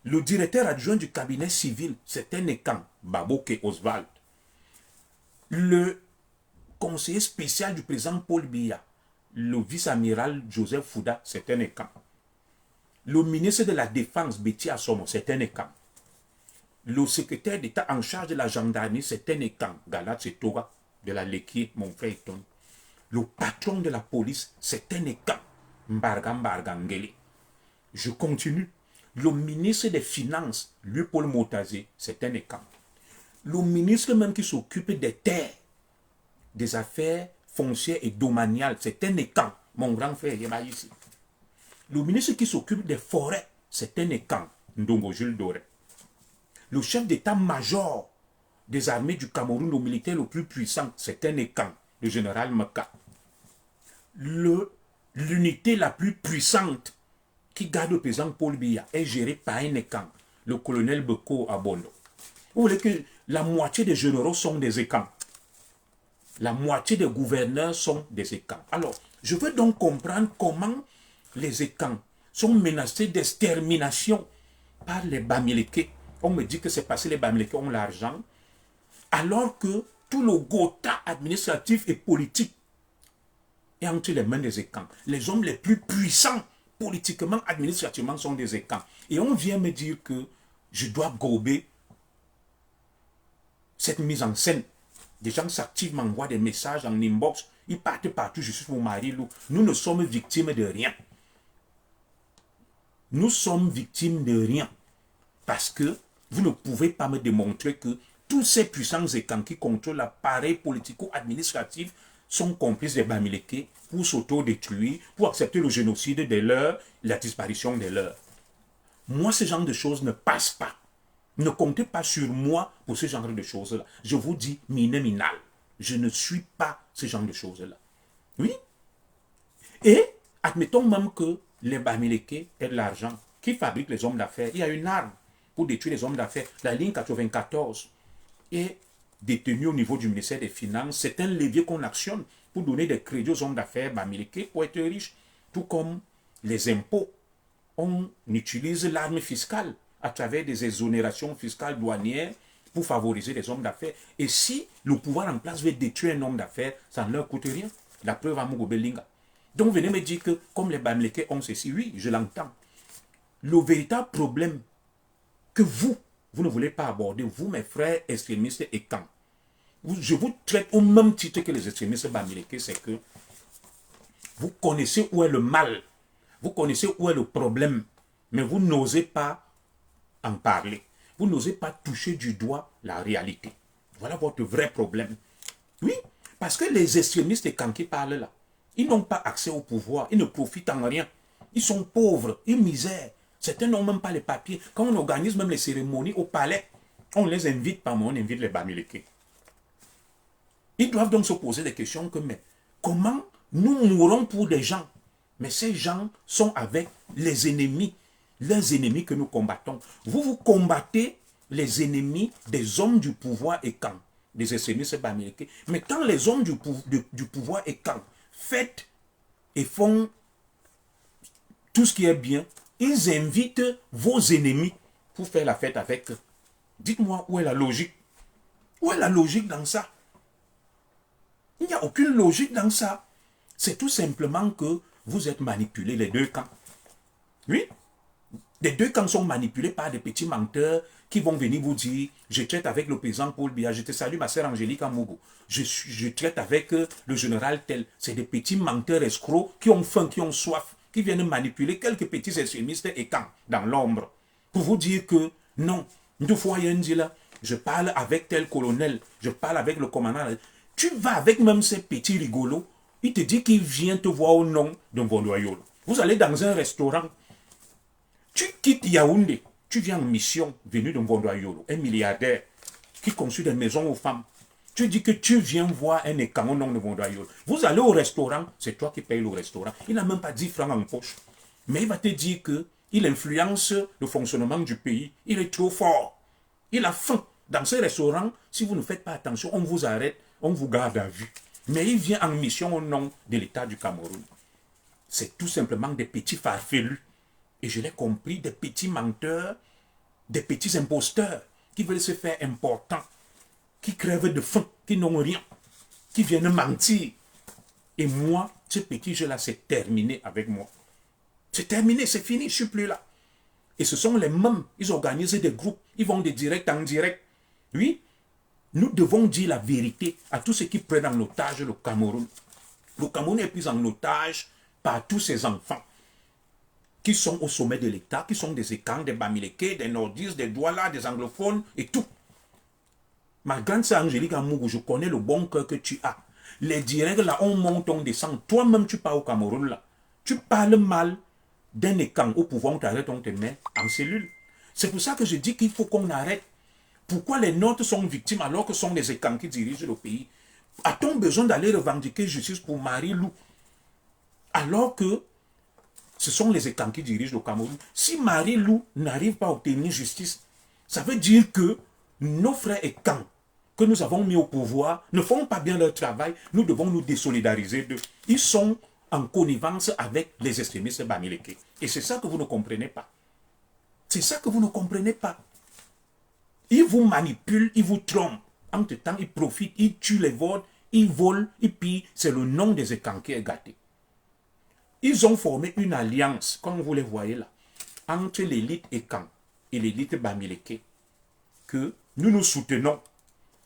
Le directeur adjoint du cabinet civil, c'est un Ekan, Baboke Oswald. Le conseiller spécial du président Paul Biya, le vice-amiral Joseph Fouda, c'est un Ekan. Le ministre de la Défense, Betty Assomo, c'est un Ekan. Le secrétaire d'État en charge de la gendarmerie, c'est un Ekan, Galat Setoga, de la Lekier, mon frère Eton. Le patron de la police, c'est un Ekan, Mbargangeli. Je continue. Le ministre des Finances, lui, Paul Motazé, c'est un Ekan. Le ministre même qui s'occupe des terres, des affaires foncières et domaniales, c'est un Ekan, mon grand frère ici. Le ministre qui s'occupe des forêts, c'est un Ekan, Ndongo Jules Doré. Le chef d'état-major des armées du Cameroun, le militaire le plus puissant, c'est un Ekan, le général Meka. L'unité la plus puissante qui garde le président Paul Biya est gérée par un Ekan, le colonel Beko Abondo. Vous voulez que la moitié des généraux sont des Ekans. La moitié des gouverneurs sont des Ekans. Alors, je veux donc comprendre comment les Ekans sont menacés d'extermination par les Bamileke. On me dit que c'est parce que les Bamileke ont l'argent, alors que tout le gotha administratif et politique est entre les mains des Ekans. Les hommes les plus puissants politiquement, administrativement sont des Ekans. Et on vient me dire que je dois gober cette mise en scène. Des gens s'activent, m'envoient des messages en inbox, ils partent partout, je suis mon mari. Nous ne sommes victimes de rien. Nous sommes victimes de rien. Parce que vous ne pouvez pas me démontrer que tous ces puissants Ekans qui contrôlent l'appareil politico-administratif sont complices des Bamileke pour s'auto-détruire, pour accepter le génocide des leurs, la disparition des leurs. Moi, ce genre de choses ne passe pas. Ne comptez pas sur moi pour ce genre de choses-là. Je vous dis, mine minal. Je ne suis pas ce genre de choses-là. Oui. Et admettons même que les Bamileke aient de l'argent. Qui fabrique les hommes d'affaires? Il y a une arme pour détruire les hommes d'affaires. La ligne 94 est détenue au niveau du ministère des Finances. C'est un levier qu'on actionne pour donner des crédits aux hommes d'affaires Bamileke pour être riches. Tout comme les impôts. On utilise l'arme fiscale à travers des exonérations fiscales douanières pour favoriser les hommes d'affaires. Et si le pouvoir en place veut détruire un homme d'affaires, ça ne leur coûte rien. La preuve à Mugobelinga. Donc venez me dire que comme les Bamileke ont ceci, oui, je l'entends. Le véritable problème que vous ne voulez pas aborder, vous, mes frères extrémistes et camps, je vous traite au même titre que les extrémistes Bamileke, c'est que vous connaissez où est le mal, vous connaissez où est le problème, mais vous n'osez pas en parler. Vous n'osez pas toucher du doigt la réalité. Voilà votre vrai problème. Oui, Parce que les extrémistes et quand ils parlent là, ils n'ont pas accès au pouvoir, ils ne profitent en rien. Ils sont pauvres, ils misèrent. Certains n'ont même pas les papiers. Quand on organise même les cérémonies au palais, on les invite pas, mais on invite les Bamileke. Ils doivent donc se poser des questions comme, mais comment nous mourons pour des gens? Mais ces gens sont avec les ennemis que nous combattons. Vous combattez les ennemis des hommes du pouvoir et quand des extrémistes Bamileke. Mais quand les hommes du pouvoir et quand fêtent et font tout ce qui est bien, ils invitent vos ennemis pour faire la fête avec eux. Dites-moi où est la logique? Où est la logique dans ça? Il n'y a aucune logique dans ça. C'est tout simplement que vous êtes manipulés, les deux camps. Oui, les deux camps sont manipulés par des petits menteurs qui vont venir vous dire, je traite avec le président Paul Biya, je te salue ma sœur Angélique Amougou, je traite avec le général tel. C'est des petits menteurs escrocs qui ont faim, qui ont soif, qui viennent manipuler quelques petits extrémistes et camps dans l'ombre. Pour vous dire que non, deux fois là, je parle avec tel colonel, je parle avec le commandant. Tu vas avec même ces petits rigolos, il te dit qu'il vient te voir au nom d'un Vondoyolo. Vous allez dans un restaurant, tu quittes Yaoundé, tu viens en mission venu d'un Vondoyolo, un milliardaire qui construit des maisons aux femmes. Tu dis que tu viens voir un écan au nom de Vondoyolo. Vous allez au restaurant, c'est toi qui payes le restaurant. Il n'a même pas 10 francs en poche. Mais il va te dire qu'il influence le fonctionnement du pays. Il est trop fort. Il a faim. Dans ce restaurant, si vous ne faites pas attention, on vous arrête, on vous garde à vue. Mais il vient en mission au nom de l'État du Cameroun. C'est tout simplement des petits farfelus. Et je l'ai compris, des petits menteurs, des petits imposteurs qui veulent se faire importants, qui crèvent de faim, qui n'ont rien, qui viennent mentir. Et moi, ce petit jeu-là, c'est terminé avec moi. C'est terminé, c'est fini, je ne suis plus là. Et ce sont les mêmes, ils organisent des groupes, ils vont de direct en direct. Oui, nous devons dire la vérité à tous ceux qui prennent en otage le Cameroun. Le Cameroun est pris en otage par tous ces enfants qui sont au sommet de l'État, qui sont des écans, des Bamileke, des nordistes, des doualas, des anglophones et tout. Ma grande sœur Angélique Amougou, je connais le bon cœur que tu as. Les directs là, on monte, on descend. Toi-même, tu pars au Cameroun là. Tu parles mal d'un écan au pouvoir, on t'arrête, on te met en cellule. C'est pour ça que je dis qu'il faut qu'on arrête. Pourquoi les nôtres sont victimes alors que ce sont les écans qui dirigent le pays? A-t-on besoin d'aller revendiquer justice pour Marie-Lou alors que ce sont les écans qui dirigent le Cameroun? Si Marie-Lou n'arrive pas à obtenir justice, ça veut dire que nos frères écans que nous avons mis au pouvoir ne font pas bien leur travail. Nous devons nous désolidariser d'eux. Ils sont en connivence avec les extrémistes Bamileke. Et c'est ça que vous ne comprenez pas. C'est ça que vous ne comprenez pas. Ils vous manipulent, ils vous trompent. Entre-temps, ils profitent, ils tuent les vôtres, ils volent, ils pillent. C'est le nom des écans qui est gâté. Ils ont formé une alliance, comme vous les voyez là, entre l'élite écan et l'élite Bamileke, que nous nous soutenons.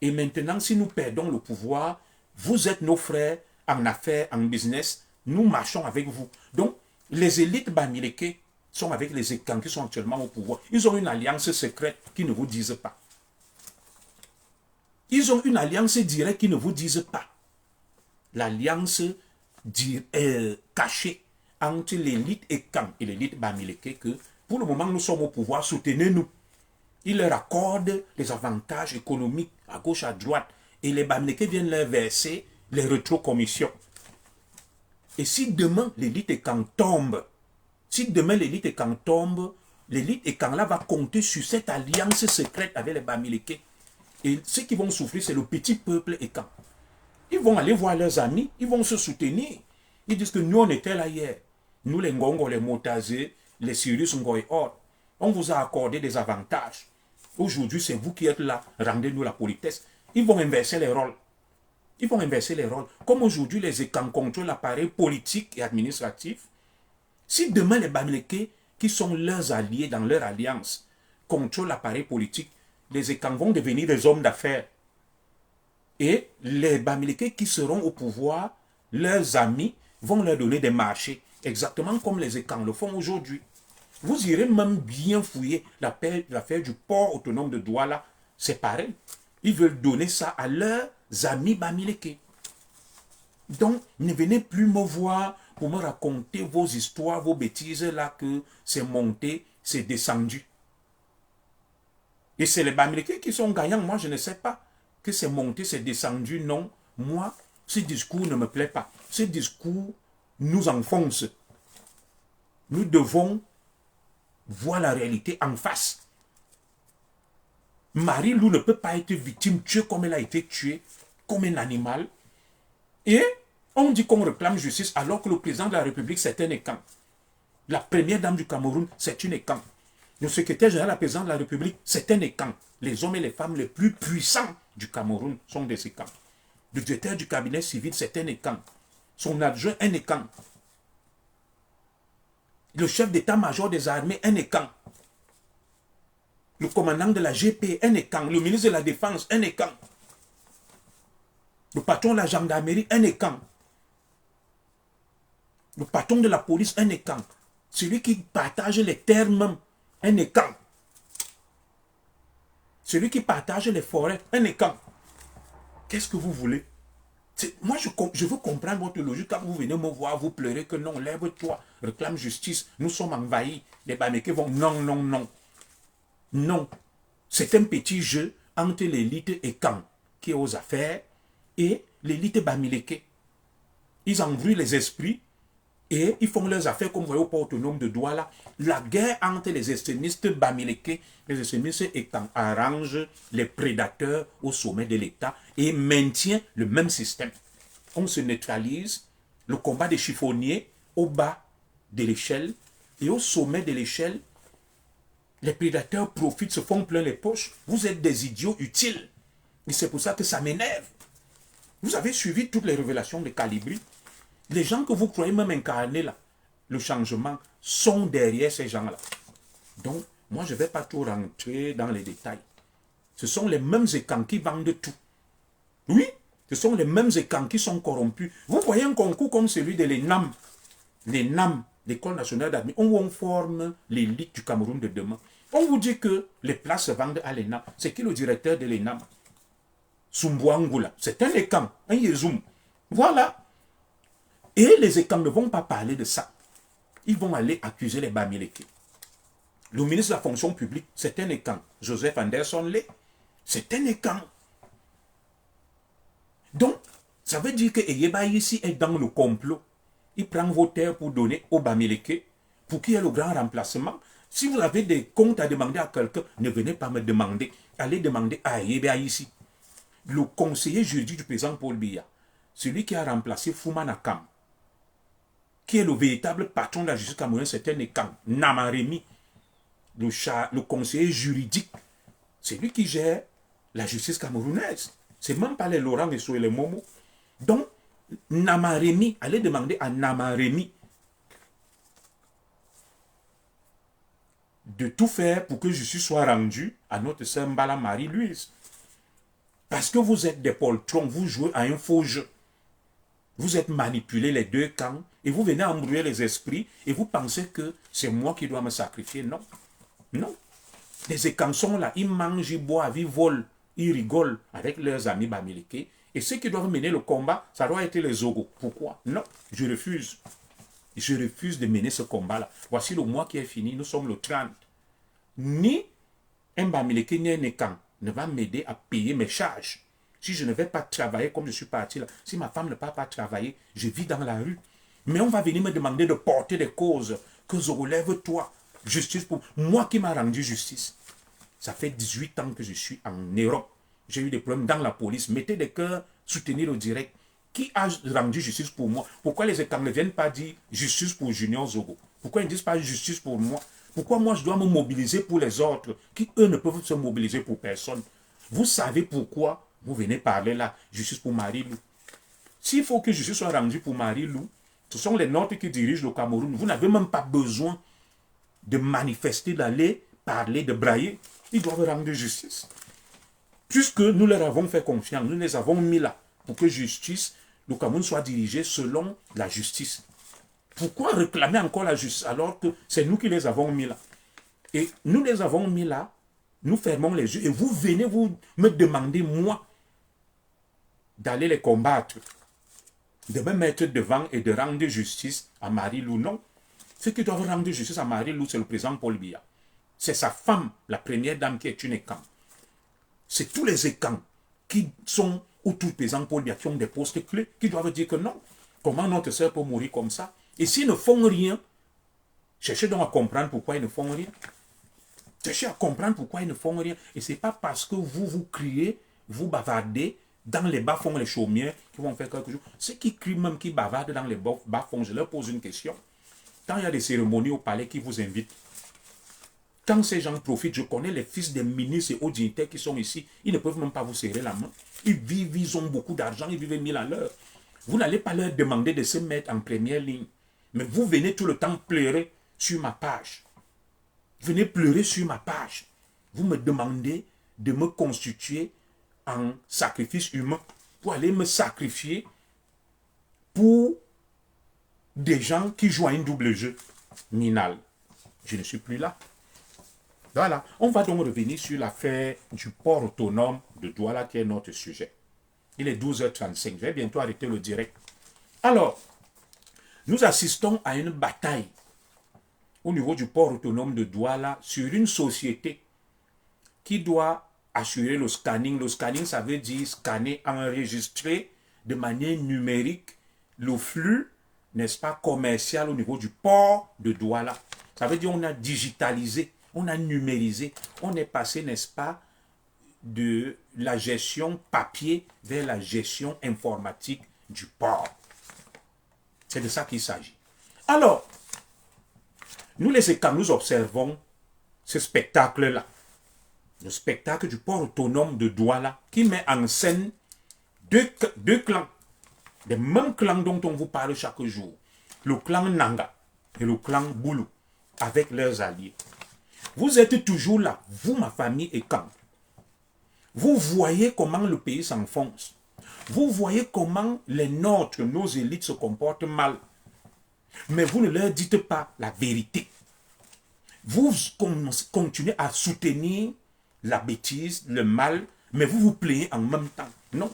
Et maintenant, si nous perdons le pouvoir, vous êtes nos frères en affaires, en business, nous marchons avec vous. Donc, les élites Bamileke sont avec les écans qui sont actuellement au pouvoir. Ils ont une alliance secrète qui ne vous disent pas. Ils ont une alliance directe qui ne vous disent pas. L'alliance cachée entre l'élite écan et l'élite Bamileke que, pour le moment, nous sommes au pouvoir, soutenez-nous. Ils leur accordent des avantages économiques à gauche, à droite. Et les Bamileke viennent leur verser les rétrocommissions. Et si demain l'élite écan tombe, l'élite écan là va compter sur cette alliance secrète avec les Bamileke. Et ceux qui vont souffrir, c'est le petit peuple écan. Ils vont aller voir leurs amis, ils vont se soutenir. Ils disent que nous, on était là hier. Nous, les Ngongo, les Motazé, les Sirius Ngoy Or, on vous a accordé des avantages. Aujourd'hui, c'est vous qui êtes là. Rendez-nous la politesse. Ils vont inverser les rôles. Ils vont inverser les rôles. Comme aujourd'hui, les écans contrôlent l'appareil politique et administratif. Si demain, les Bamileke, qui sont leurs alliés dans leur alliance, contrôlent l'appareil politique, les écans vont devenir des hommes d'affaires. Et les Bamileke qui seront au pouvoir, leurs amis, vont leur donner des marchés, exactement comme les écans le font aujourd'hui. Vous irez même bien fouiller l'affaire du port autonome de Douala. C'est pareil. Ils veulent donner ça à leurs amis Bamileke. Donc, ne venez plus me voir pour me raconter vos histoires, vos bêtises là, que c'est monté, c'est descendu. Et c'est les Bamileke qui sont gagnants. Moi, je ne sais pas que c'est monté, c'est descendu. Non, moi, ce discours ne me plaît pas. Ce discours nous enfonce. Nous devons voir la réalité en face. Marie-Lou ne peut pas être victime, tuée comme elle a été tuée, comme un animal. Et on dit qu'on réclame justice alors que le président de la République, c'est un écan. La première dame du Cameroun, c'est une écan. Le secrétaire général, la présidente de la République, c'est un écan. Les hommes et les femmes les plus puissants du Cameroun sont des écans. Le directeur du cabinet civil, c'est un écan. Son adjoint, un écan. Le chef d'état-major des armées, un écan. Le commandant de la GP, un écan. Le ministre de la Défense, un écan. Le patron de la gendarmerie, un écan. Le patron de la police, un écan. Celui qui partage les terres, un écan. Celui qui partage les forêts, un écan. Qu'est-ce que vous voulez? Moi, je veux comprendre votre logique. Quand vous venez me voir, vous pleurez que non, lève-toi, réclame justice, nous sommes envahis. Les Bamileke vont, non, non, non. Non. C'est un petit jeu entre l'élite et Kang, qui est aux affaires, et l'élite Bamileke. Ils embrouillent les esprits et ils font leurs affaires comme vous voyez au port autonome de Douala. La guerre entre les extrémistes Bamileke et les extrémistes Ekang arrange les prédateurs au sommet de l'État et maintient le même système. On se neutralise, le combat des chiffonniers au bas de l'échelle et au sommet de l'échelle, les prédateurs profitent, se font plein les poches. Vous êtes des idiots utiles. Et c'est pour ça que ça m'énerve. Vous avez suivi toutes les révélations de Calibri. Les gens que vous croyez même incarner là, le changement, sont derrière ces gens-là. Donc, moi, je ne vais pas tout rentrer dans les détails. Ce sont les mêmes écans qui vendent tout. Oui, ce sont les mêmes écans qui sont corrompus. Vous voyez un concours comme celui de l'ENAM, l'École nationale d'admission, où on forme l'élite du Cameroun de demain. On vous dit que les places se vendent à l'ENAM. C'est qui le directeur de l'ENAM? Sumbuangula. C'est un écan, un Yezoum. Voilà. Et les écans ne vont pas parler de ça. Ils vont aller accuser les Bamileke. Le ministre de la fonction publique, c'est un écan. Joseph Anderson Lé, c'est un écan. Donc, ça veut dire que Eyeba ici est dans le complot. Il prend vos terres pour donner aux Bamileke, pour qu'il y ait le grand remplacement. Si vous avez des comptes à demander à quelqu'un, ne venez pas me demander. Allez demander à Eyeba ici. Le conseiller juridique du président Paul Biya, celui qui a remplacé Fumana Kam, qui est le véritable patron de la justice camerounaise, c'est un écan, Namaremi, le conseiller juridique, c'est lui qui gère la justice camerounaise. C'est même pas les Laurent et les Momo. Donc, Namaremi, allez demander à Namaremi de tout faire pour que justice soit rendue à notre sœur Mbala Marie-Louise. Parce que vous êtes des poltrons, vous jouez à un faux jeu. Vous êtes manipulés les deux camps et vous venez embrouiller les esprits et vous pensez que c'est moi qui dois me sacrifier. Non. Non. Les écans sont là, ils mangent, ils boivent, ils volent, ils rigolent avec leurs amis Bamileke. Et ceux qui doivent mener le combat, ça doit être les Zogo. Pourquoi? Non, je refuse. Je refuse de mener ce combat-là. Voici le mois qui est fini, nous sommes le 30. Ni un Bamileke ni un écan ne va m'aider à payer mes charges. Si je ne vais pas travailler comme je suis parti là, si ma femme ne part pas travailler, je vis dans la rue. Mais on va venir me demander de porter des causes, que je relève-toi. Justice pour moi qui m'a rendu justice. Ça fait 18 ans que je suis en Europe. J'ai eu des problèmes dans la police. Mettez des cœurs, soutenir au direct. Qui a rendu justice pour moi? Pourquoi les états ne viennent pas dire justice pour Junior Zogo? Pourquoi ils ne disent pas justice pour moi? Pourquoi moi je dois me mobiliser pour les autres qui eux ne peuvent se mobiliser pour personne? Vous savez pourquoi vous venez parler là, justice pour Marie-Lou? S'il faut que justice soit rendue pour Marie-Lou, ce sont les nôtres qui dirigent le Cameroun. Vous n'avez même pas besoin de manifester, d'aller parler, de brailler. Ils doivent rendre justice. Puisque nous leur avons fait confiance, nous les avons mis là pour que justice, le Cameroun soit dirigé selon la justice. Pourquoi réclamer encore la justice alors que c'est nous qui les avons mis là? Et nous les avons mis là, nous fermons les yeux et vous venez vous me demander, moi, d'aller les combattre. de me mettre devant et de rendre justice à Marie-Lou. Non. Ceux qui doivent rendre justice à Marie-Lou, c'est le président Paul Biya. C'est sa femme, la première dame, qui est une écam. C'est tous les écams qui sont autour du président Paul Biya, qui ont des postes clés, qui doivent dire que non. Comment notre sœur peut mourir comme ça? Et s'ils ne font rien, cherchez donc à comprendre pourquoi ils ne font rien. Cherchez à comprendre pourquoi ils ne font rien. Et ce n'est pas parce que vous criez, vous bavardez, dans les bas-fonds, les chaumières, qui vont faire quelque chose. Ceux qui crient même, qui bavardent dans les bas-fonds, je leur pose une question. Quand il y a des cérémonies au palais qui vous invitent, quand ces gens profitent, je connais les fils des ministres et hauts dignitaires qui sont ici, ils ne peuvent même pas vous serrer la main. Ils vivent, ils ont beaucoup d'argent, ils vivent 1000 à l'heure. Vous n'allez pas leur demander de se mettre en première ligne. Mais vous venez tout le temps pleurer sur ma page. Venez pleurer sur ma page. Vous me demandez de me constituer en sacrifice humain pour aller me sacrifier pour des gens qui jouent à un double jeu minal. Je ne suis plus là. Voilà. On va donc revenir sur l'affaire du port autonome de Douala qui est notre sujet. Il est 12h35. Je vais bientôt arrêter le direct. Alors, nous assistons à une bataille au niveau du port autonome de Douala sur une société qui doit assurer le scanning. Le scanning, ça veut dire scanner, enregistrer de manière numérique le flux, n'est-ce pas, commercial au niveau du port de Douala. Ça veut dire qu'on a digitalisé, on a numérisé, on est passé, n'est-ce pas, de la gestion papier vers la gestion informatique du port. C'est de ça qu'il s'agit. Alors, nous les ECAM, nous observons ce spectacle-là. Le spectacle du port autonome de Douala qui met en scène deux clans. Des mêmes clans dont on vous parle chaque jour. Le clan Nanga et le clan Boulou avec leurs alliés. Vous êtes toujours là, vous, ma famille et Kam. Vous voyez comment le pays s'enfonce. Vous voyez comment les nôtres, nos élites se comportent mal. Mais vous ne leur dites pas la vérité. Vous continuez à soutenir la bêtise, le mal, mais vous vous plaignez en même temps. Non.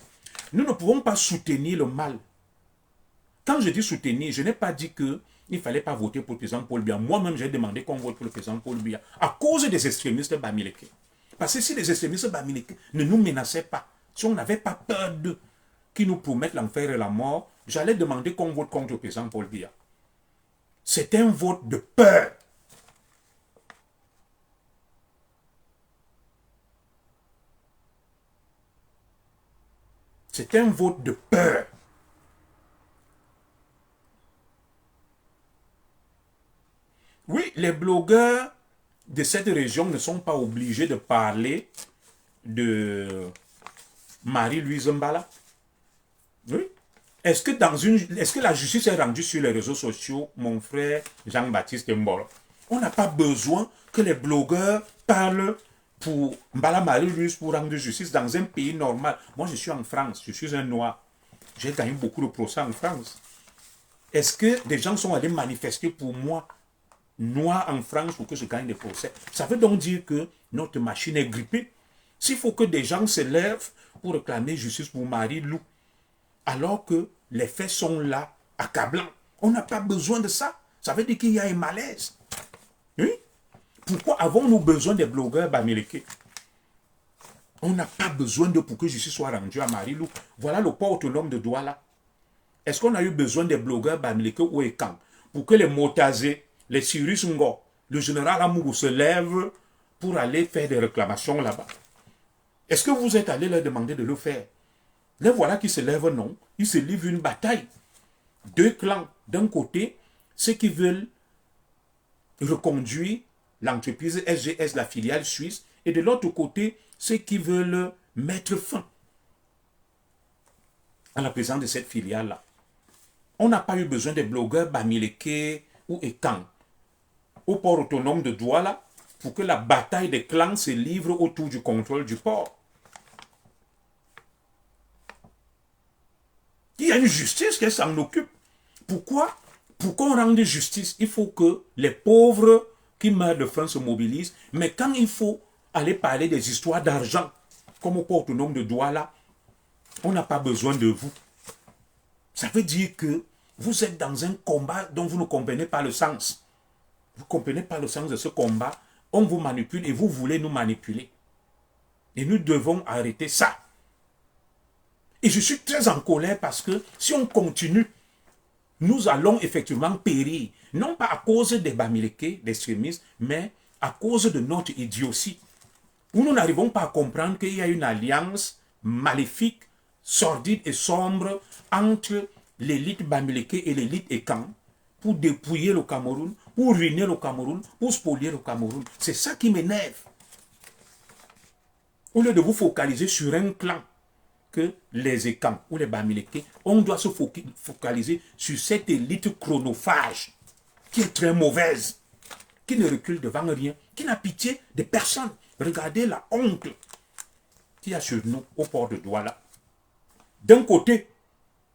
Nous ne pouvons pas soutenir le mal. Quand je dis soutenir, je n'ai pas dit qu'il ne fallait pas voter pour le président Paul Biya. Moi-même, j'ai demandé qu'on vote pour le président Paul Biya à cause des extrémistes bamileke. Parce que si les extrémistes bamileke ne nous menaçaient pas, si on n'avait pas peur d'eux, qui nous promettent l'enfer et la mort, j'allais demander qu'on vote contre le président Paul Biya. C'est un vote de peur. C'est un vote de peur. Oui, les blogueurs de cette région ne sont pas obligés de parler de Marie-Louise Mbala. Oui. Est-ce que la justice est rendue sur les réseaux sociaux, mon frère Jean-Baptiste Mbolo? On n'a pas besoin que les blogueurs parlent pour Mbala Marie-Louise pour rendre justice dans un pays normal. Moi, je suis en France, je suis un noir. J'ai gagné beaucoup de procès en France. Est-ce que des gens sont allés manifester pour moi, noir en France, pour que je gagne des procès? Ça veut donc dire que notre machine est grippée. S'il faut que des gens se lèvent pour réclamer justice pour Marie-Lou, alors que les faits sont là, accablants, on n'a pas besoin de ça. Ça veut dire qu'il y a un malaise. Oui? Pourquoi avons-nous besoin des blogueurs bamileke? On n'a pas besoin de pour que justice soit rendue à Marie-Lou. Voilà le port autonome de Douala. Est-ce qu'on a eu besoin des blogueurs bamileke ou Ekan pour que les Motazé, les Cyrus Ngo, le général Amougou se lèvent pour aller faire des réclamations là-bas? Est-ce que vous êtes allé leur demander de le faire? Les voilà qui se lèvent, non. Ils se livrent une bataille. Deux clans. D'un côté, ceux qui veulent reconduire l'entreprise SGS, la filiale suisse, et de l'autre côté, ceux qui veulent mettre fin à la présence de cette filiale-là. On n'a pas eu besoin des blogueurs bamileke ou Ekan au port autonome de Douala pour que la bataille des clans se livre autour du contrôle du port. Il y a une justice qui s'en occupe. Pourquoi? Pour qu'on rende justice, il faut que les pauvres qui meurent de faim se mobilisent. Mais quand il faut aller parler des histoires d'argent, comme au port autonome de Douala, on n'a pas besoin de vous. Ça veut dire que vous êtes dans un combat dont vous ne comprenez pas le sens. Vous ne comprenez pas le sens de ce combat. On vous manipule et vous voulez nous manipuler. Et nous devons arrêter ça. Et je suis très en colère parce que si on continue, nous allons effectivement périr. Non pas à cause des Bamileke, des extrémistes, mais à cause de notre idiotie. Où nous n'arrivons pas à comprendre qu'il y a une alliance maléfique, sordide et sombre entre l'élite Bamileke et l'élite Ekan pour dépouiller le Cameroun, pour ruiner le Cameroun, pour spolier le Cameroun. C'est ça qui m'énerve. Au lieu de vous focaliser sur un clan, que les Ekans ou les Bamileke, on doit se focaliser sur cette élite chronophage qui est très mauvaise, qui ne recule devant rien, qui n'a pitié de personne. Regardez la honte qu'il y a sur nous au port de Douala. D'un côté,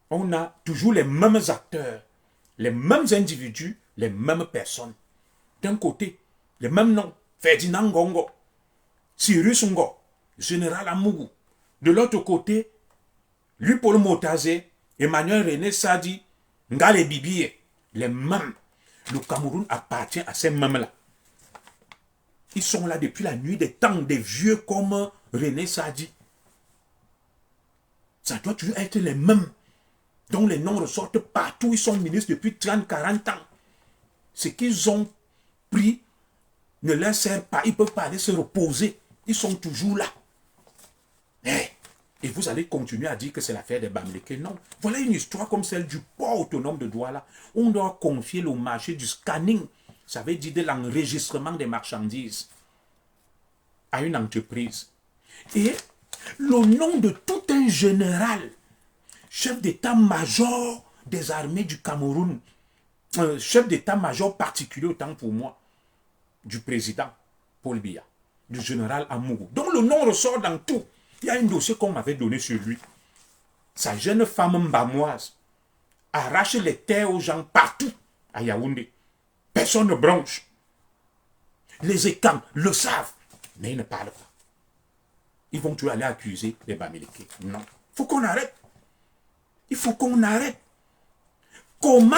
on a toujours les mêmes acteurs, les mêmes individus, les mêmes personnes. D'un côté, les mêmes noms, Ferdinand Ngongo, Cyrus Ngo, Général Amougou. De l'autre côté, Lupaul Motazé, Emmanuel René Sadi, Ngale Bibiye, les mêmes. Le Cameroun appartient à ces mêmes-là. Ils sont là depuis la nuit des temps, des vieux comme René Sadi. Ça doit toujours être les mêmes, dont les noms ressortent partout. Ils sont ministres depuis 30, 40 ans. Ce qu'ils ont pris ne leur sert pas. Ils ne peuvent pas aller se reposer. Ils sont toujours là. Et vous allez continuer à dire que c'est l'affaire des Bamileke. Non. Voilà une histoire comme celle du port autonome de Douala. On doit confier le marché du scanning, ça veut dire de l'enregistrement des marchandises, à une entreprise. Et le nom de tout un général, chef d'état-major des armées du Cameroun, chef d'état-major particulier autant pour moi, du président Paul Biya, du général Amougou, dont le nom ressort dans tout. Il y a un dossier qu'on m'avait donné sur lui. Sa jeune femme mbamoise arrache les terres aux gens partout à Yaoundé. Personne ne bronche. Les Ekans le savent, mais ils ne parlent pas. Ils vont toujours aller accuser les Bamileke. Non. Il faut qu'on arrête. Il faut qu'on arrête. Comment,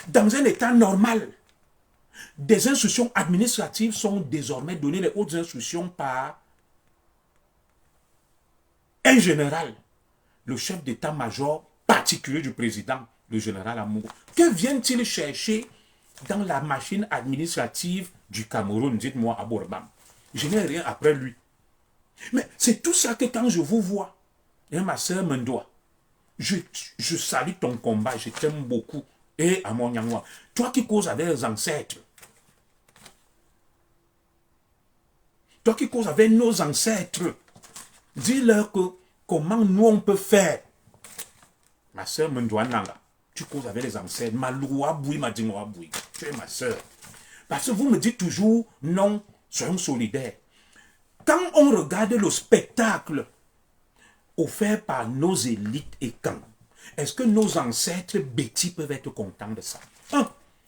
dans un état normal, des instructions administratives sont désormais données, les hautes instructions, par un général, le chef d'état-major particulier du président, le général Amougou. Que vient-il chercher dans la machine administrative du Cameroun? Dites-moi, à Bourbam. Je n'ai rien après lui. Mais c'est tout ça que quand je vous vois, et ma soeur Mendoa, je salue ton combat, je t'aime beaucoup. Et à mon Yangwa, toi qui causes avec les ancêtres, toi qui causes avec nos ancêtres, dis-leur que comment nous on peut faire. Ma soeur Mendoa Nanga, tu causes avec les ancêtres. Ma loi bouille, ma dingoa bouille. Tu es ma soeur. Parce que vous me dites toujours, non, soyons solidaires. Quand on regarde le spectacle offert par nos élites et quand, est-ce que nos ancêtres bêtis peuvent être contents de ça?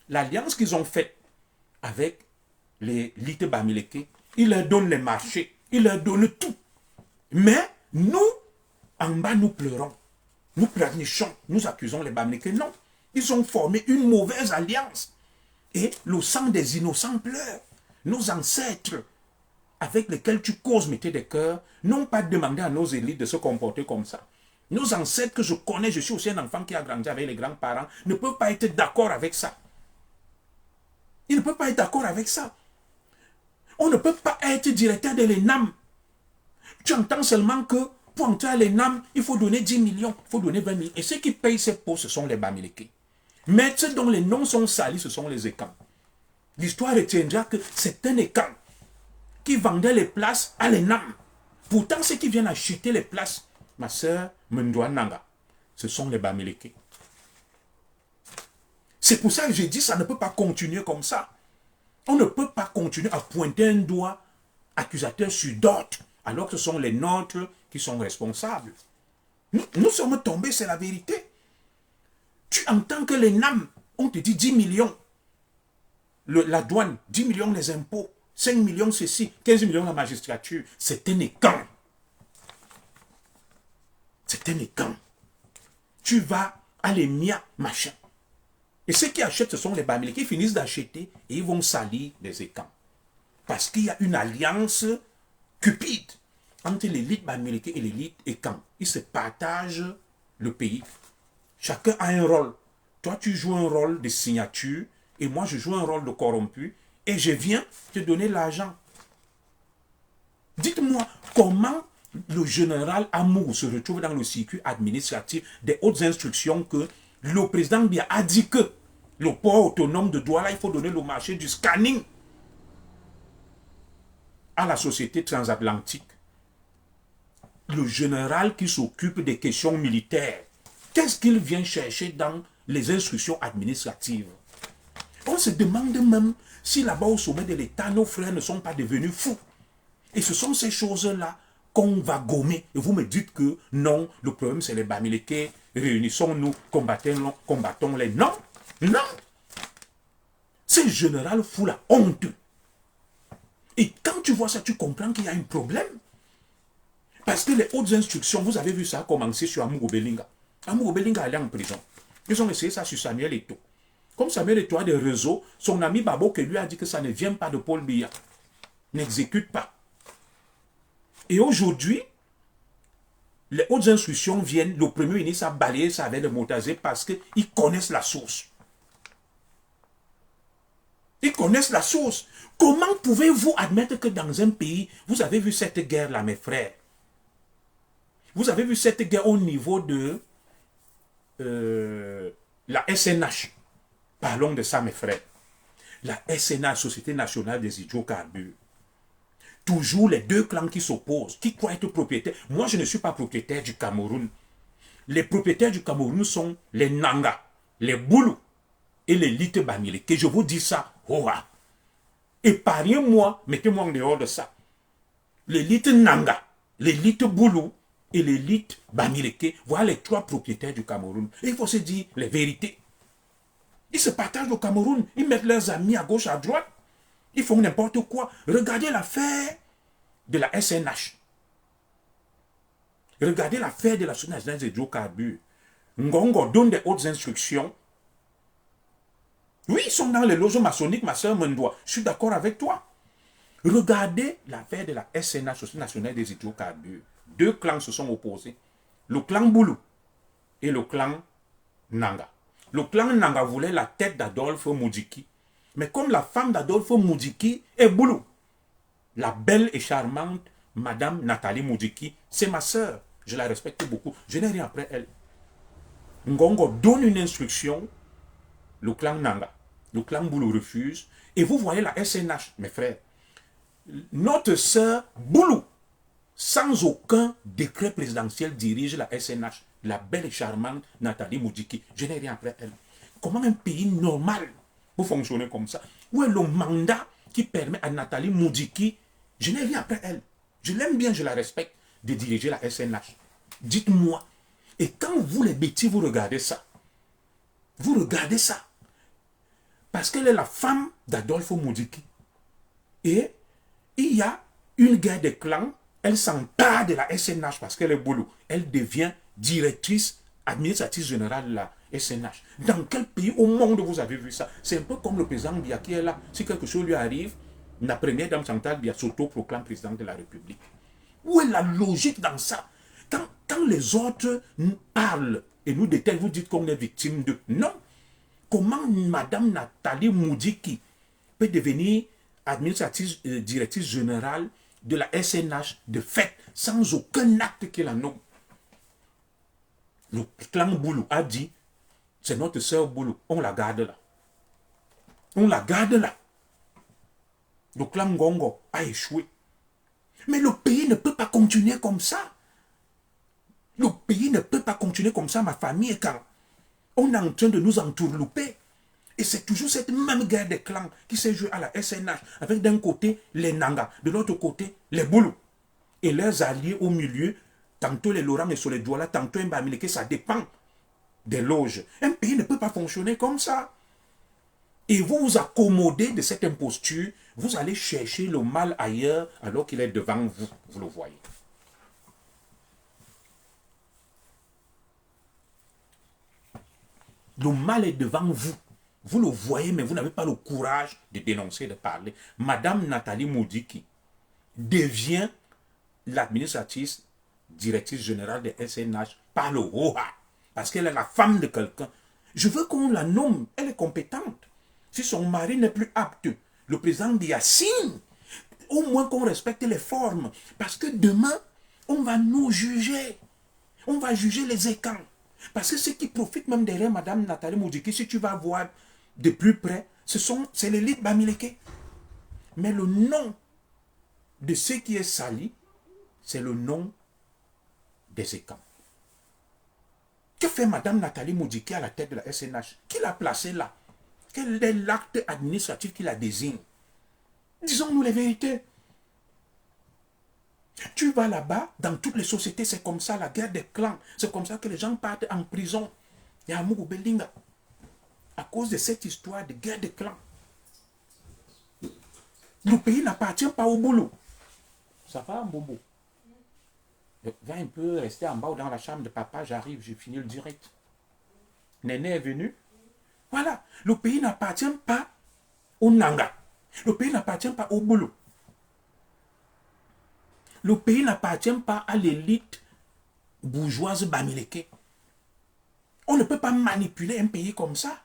L'alliance qu'ils ont faite avec les élites Bamileke, ils leur donnent les marchés, ils leur donnent tout. Mais nous, en bas, nous pleurons. Nous pleurnichons, nous accusons les Bamileke. Non, ils ont formé une mauvaise alliance. Et le sang des innocents pleure. Nos ancêtres, avec lesquels tu causes mettez des cœurs, n'ont pas demandé à nos élites de se comporter comme ça. Nos ancêtres que je connais, je suis aussi un enfant qui a grandi avec les grands-parents, ne peuvent pas être d'accord avec ça. Ils ne peuvent pas être d'accord avec ça. On ne peut pas être directeur de l'ENAM. Tu entends seulement que pour entrer à l'ENAM, il faut donner 10 millions, il faut donner 20 millions. Et ceux qui payent ces pots, ce sont les Bamileke. Mais ceux dont les noms sont salis, ce sont les Ekans. L'histoire retiendra que c'est un Ekan qui vendait les places à l'ENAM. Pourtant, ceux qui viennent acheter les places, ma soeur Mendoa Nanga, ce sont les Bamileke. C'est pour ça que j'ai dit ça ne peut pas continuer comme ça. On ne peut pas continuer à pointer un doigt accusateur sur d'autres, alors que ce sont les nôtres qui sont responsables. Nous sommes tombés, c'est la vérité. Tu entends que les NAM, on te dit 10 millions. La douane, 10 millions les impôts, 5 millions ceci, 15 millions la magistrature. C'est un écan. C'est un écan. Tu vas Alémia, machin. Et ceux qui achètent, ce sont les Bamileke qui finissent d'acheter et ils vont salir les écans. Parce qu'il y a une alliance cupide entre l'élite Bamileke et l'élite écan. Ils se partagent le pays. Chacun a un rôle. Toi, tu joues un rôle de signature et moi, je joue un rôle de corrompu et je viens te donner l'argent. Dites-moi, comment le général Amour se retrouve dans le circuit administratif des hautes instructions que le président Biya a dit que le port autonome de Douala, il faut donner le marché du scanning à la société transatlantique. Le général qui s'occupe des questions militaires, qu'est-ce qu'il vient chercher dans les instructions administratives? On se demande même si là-bas au sommet de l'État, nos frères ne sont pas devenus fous. Et ce sont ces choses-là qu'on va gommer. Et vous me dites que non, le problème c'est les Bamileke, réunissons-nous, combattons-les. Non, non. Ce général fout la honte. Et quand tu vois ça, tu comprends qu'il y a un problème. Parce que les hautes instructions, vous avez vu ça commencer sur Amour Obelinga. Amour Obelinga allait en prison. Ils ont essayé ça sur Samuel Eto'o. Comme Samuel Eto'o a des réseaux, son ami Babo qui lui a dit que ça ne vient pas de Paul Biya. N'exécute pas. Et aujourd'hui, les hautes instructions viennent, le premier ministre a balayé ça avec le Motazé parce qu'ils connaissent la source. Ils connaissent la source. Comment pouvez-vous admettre que dans un pays, vous avez vu cette guerre-là, mes frères? Vous avez vu cette guerre au niveau de la SNH. Parlons de ça, mes frères. La SNH, Société Nationale des Hydrocarbures. Toujours les deux clans qui s'opposent, qui croient être propriétaires. Moi, je ne suis pas propriétaire du Cameroun. Les propriétaires du Cameroun sont les Nanga, les Boulou et les Lite Bamileke. Je vous dis ça, hoa. Épargnez-moi, mettez-moi en dehors de ça. Les Lite Nanga, les Lite Boulou et les Lite Bamileke, voilà les trois propriétaires du Cameroun. Et il faut se dire les vérités. Ils se partagent le Cameroun, ils mettent leurs amis à gauche, à droite. Ils font n'importe quoi. Regardez l'affaire de la SNH. Regardez l'affaire de la Société nationale des hydrocarbures. Ngongo donne des hautes instructions. Oui, ils sont dans les loges maçonniques, ma soeur Mendoa. Je suis d'accord avec toi. Regardez l'affaire de la SNH, Société nationale des hydrocarbures. Deux clans se sont opposés. Le clan Boulou et le clan Nanga. Le clan Nanga voulait la tête d'Adolphe Moudjiki. Mais comme la femme d'Adolphe Moudjiki est Boulou, la belle et charmante Madame Nathalie Moudjiki, c'est ma sœur. Je la respecte beaucoup. Je n'ai rien après elle. Ngongo donne une instruction, le clan Nanga. Le clan Boulou refuse. Et vous voyez la SNH, mes frères. Notre sœur Boulou, sans aucun décret présidentiel, dirige la SNH. La belle et charmante Nathalie Moudjiki. Je n'ai rien après elle. Comment un pays normal vous fonctionnez comme ça? Où est le mandat qui permet à Nathalie Moudjiki, je n'ai rien après elle, je l'aime bien, je la respecte, de diriger la SNH? Dites-moi. Et quand vous les bêtises, vous regardez ça. Vous regardez ça. Parce qu'elle est la femme d'Adolphe Moudjiki. Et il y a une guerre des clans, elle s'empare de la SNH parce qu'elle est Boulou. Elle devient directrice administratrice générale de la SNH. Dans quel pays au monde vous avez vu ça? C'est un peu comme le président Biya qui est là. Si quelque chose lui arrive, la première dame Chantal Biya s'auto-proclame président de la République. Où est la logique dans ça? Quand les autres nous parlent et nous détaillent, vous dites qu'on est victime de... Non. Comment Madame Nathalie Moudjiki peut devenir administratrice, directrice générale de la SNH de fait, sans aucun acte qui la nomme? Le clan Boulou a dit, c'est notre sœur Boulou, on la garde là. On la garde là. Le clan Ngongo a échoué. Mais le pays ne peut pas continuer comme ça. Le pays ne peut pas continuer comme ça, ma famille, quand on est en train de nous entourlouper. Et c'est toujours cette même guerre des clans qui s'est jouée à la SNH, avec d'un côté les Nanga, de l'autre côté les Boulou. Et leurs alliés au milieu, tantôt les Laurent et sur les Douala, tantôt un Bamileke, ça dépend des loges. Un pays ne peut pas fonctionner comme ça. Et vous vous accommodez de cette imposture, vous allez chercher le mal ailleurs alors qu'il est devant vous, vous le voyez. Le mal est devant vous. Vous le voyez, mais vous n'avez pas le courage de dénoncer, de parler. Madame Nathalie Moudiki devient l'administratrice directrice générale de SNH par le ROHA, parce qu'elle est la femme de quelqu'un. Je veux qu'on la nomme, elle est compétente. Si son mari n'est plus apte, le président Biya signe. Au moins qu'on respecte les formes, parce que demain, on va nous juger. On va juger les écans. Parce que ceux qui profitent même derrière Madame Nathalie Moudiki, si tu vas voir de plus près, c'est l'élite Bamileke. Mais le nom de ce qui est sali, c'est le nom des écans. Que fait Madame Nathalie Moudiki à la tête de la SNH? Qui l'a placée là? Quel est l'acte administratif qui la désigne? Disons-nous les vérités. Tu vas là-bas, dans toutes les sociétés, c'est comme ça, la guerre des clans. C'est comme ça que les gens partent en prison. Il y a Mougou Belinga. À cause de cette histoire de guerre des clans. Le pays n'appartient pas au boulot. Ça va, Bobo? Va un peu rester en bas ou dans la chambre de papa, j'arrive, j'ai fini le direct. Néné est venu. Voilà, le pays n'appartient pas au Nanga. Le pays n'appartient pas au boulot. Le pays n'appartient pas à l'élite bourgeoise Bamileke. On ne peut pas manipuler un pays comme ça.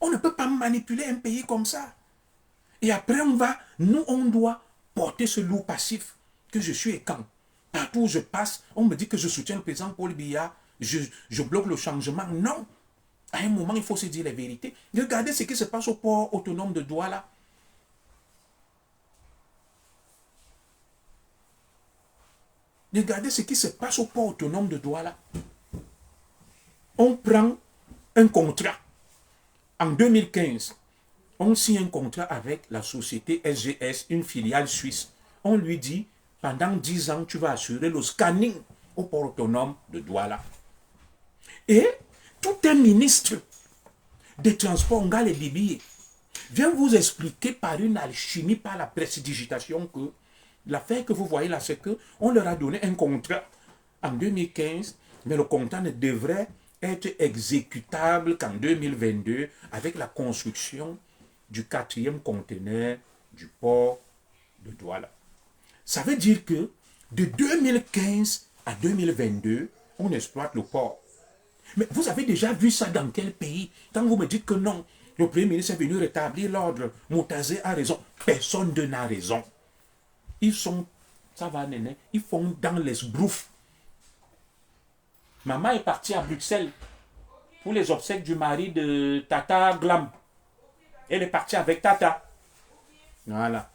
On ne peut pas manipuler un pays comme ça. Et après, on doit porter ce lourd passif que je suis écan. Partout où je passe, on me dit que je soutiens le président Paul Biya, je bloque le changement. Non. À un moment, il faut se dire la vérité. Regardez ce qui se passe au port autonome de Douala. Regardez ce qui se passe au port autonome de Douala. On prend un contrat. En 2015, on signe un contrat avec la société SGS, une filiale suisse. On lui dit, pendant 10 ans, tu vas assurer le scanning au port autonome de Douala. Et tout un ministre des Transports, Ngal et Libié, vient vous expliquer par une alchimie, par la prestidigitation, que l'affaire que vous voyez là, c'est qu'on leur a donné un contrat en 2015, mais le contrat ne devrait être exécutable qu'en 2022 avec la construction du 4e conteneur du port de Douala. Ça veut dire que de 2015 à 2022, on exploite le port. Mais vous avez déjà vu ça dans quel pays? Quand vous me dites que non, le Premier ministre est venu rétablir l'ordre, Moutazé a raison, personne n'a raison. Ils sont, ça va néné, ils font dans les broufs. Maman est partie à Bruxelles pour les obsèques du mari de Tata Glam. Elle est partie avec Tata. Voilà.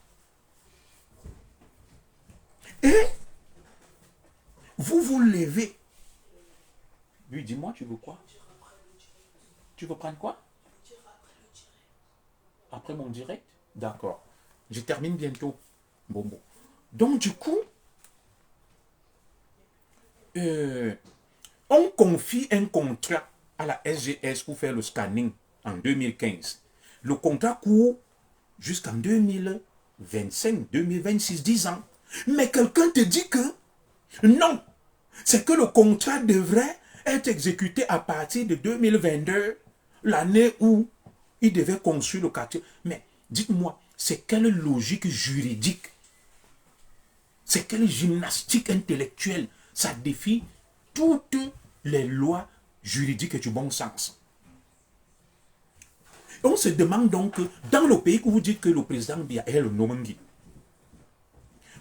Et vous vous levez. Lui, dis-moi, tu veux quoi? Tu veux prendre quoi? Après mon direct? D'accord. Je termine bientôt. Bon. Donc, du coup, on confie un contrat à la SGS pour faire le scanning en 2015. Le contrat court jusqu'en 2025, 2026, 10 ans. Mais quelqu'un te dit que non, c'est que le contrat devrait être exécuté à partir de 2022, l'année où il devait construire le quartier. Mais dites-moi, c'est quelle logique juridique? C'est quelle gymnastique intellectuelle? Ça défie toutes les lois juridiques et du bon sens. On se demande donc, dans le pays où vous dites que le président Biya est le Nomangi,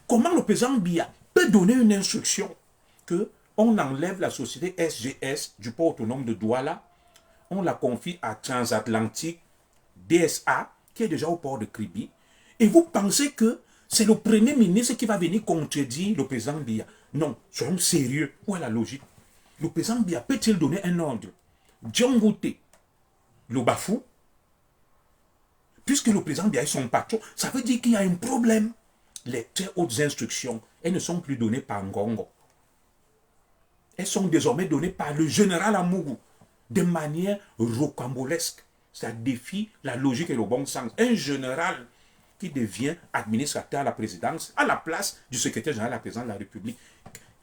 comment le président Biya peut donner une instruction que on enlève la société SGS du port autonome de Douala, on la confie à Transatlantique DSA, qui est déjà au port de Kribi, et vous pensez que c'est le Premier ministre qui va venir contredire le président Biya? Non, soyons sérieux. Où est la logique? Le président Biya peut-il donner un ordre? Djangouté le bafoue, puisque le président Biya est son patron, ça veut dire qu'il y a un problème. Les très hautes instructions, elles ne sont plus données par Ngongo. Elles sont désormais données par le général Amougou, de manière rocambolesque. Ça défie la logique et le bon sens. Un général qui devient administrateur à la présidence, à la place du secrétaire général à la présidence de la République.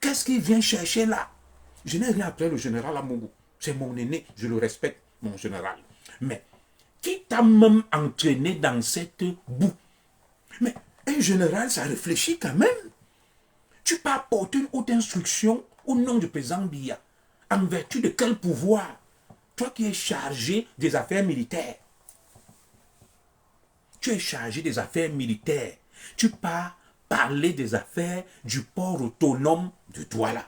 Qu'est-ce qu'il vient chercher là? Je n'ai rien après le général Amougou. C'est mon aîné, je le respecte, mon général. Mais qui t'a même entraîné dans cette boue? Mais un général, ça réfléchit quand même. Tu peux apporter une haute instruction au nom du président Biya. En vertu de quel pouvoir? Toi qui es chargé des affaires militaires. Tu es chargé des affaires militaires. Tu pars parler des affaires du port autonome de Douala.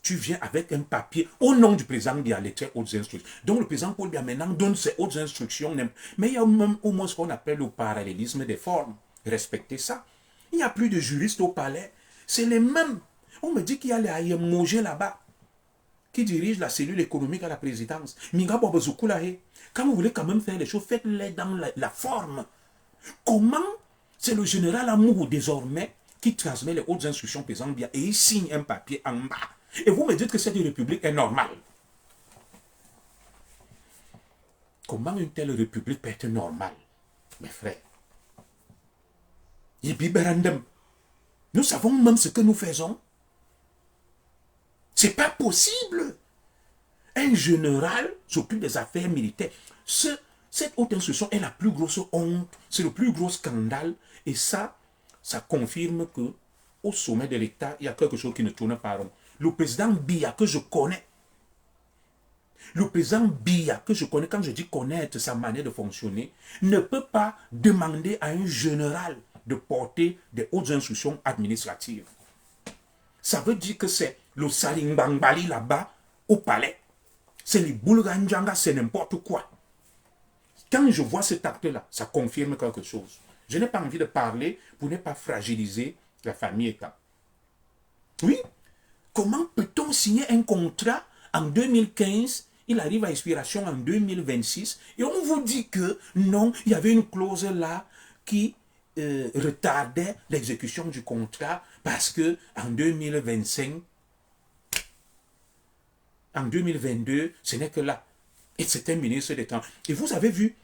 Tu viens avec un papier au nom du président Biya, les très hautes instructions. Donc le président Paul Biya maintenant donne ses hautes instructions. Mais il y a même au moins ce qu'on appelle le parallélisme des formes. Respectez ça. Il n'y a plus de juristes au palais. C'est les mêmes. On me dit qu'il y a les Ayemogé là-bas qui dirigent la cellule économique à la présidence. Quand vous voulez quand même faire les choses, faites-les dans la forme. Comment? C'est le général Amourou désormais qui transmet les hautes instructions président Biya et il signe un papier en bas. Et vous me dites que cette république est normale. Comment une telle république peut être normale, mes frères? Nous savons même ce que nous faisons. C'est pas possible. Un général s'occupe des affaires militaires. Cette haute instruction est la plus grosse honte, c'est le plus gros scandale. Et ça confirme que au sommet de l'État, il y a quelque chose qui ne tourne pas rond. Le président Biya que je connais, quand je dis connaître sa manière de fonctionner, ne peut pas demander à un général de porter des hautes instructions administratives. Ça veut dire que c'est le Salimbangbali là-bas au palais. C'est les Boulganjanga, c'est n'importe quoi. Quand je vois cet acte-là, ça confirme quelque chose. Je n'ai pas envie de parler pour ne pas fragiliser la famille État. Oui, comment peut-on signer un contrat en 2015, il arrive à expiration en 2026, et on vous dit que non, il y avait une clause là qui retardait l'exécution du contrat parce que en 2025, en 2022, ce n'est que là. Et c'est un ministre d'État. Et vous avez vu,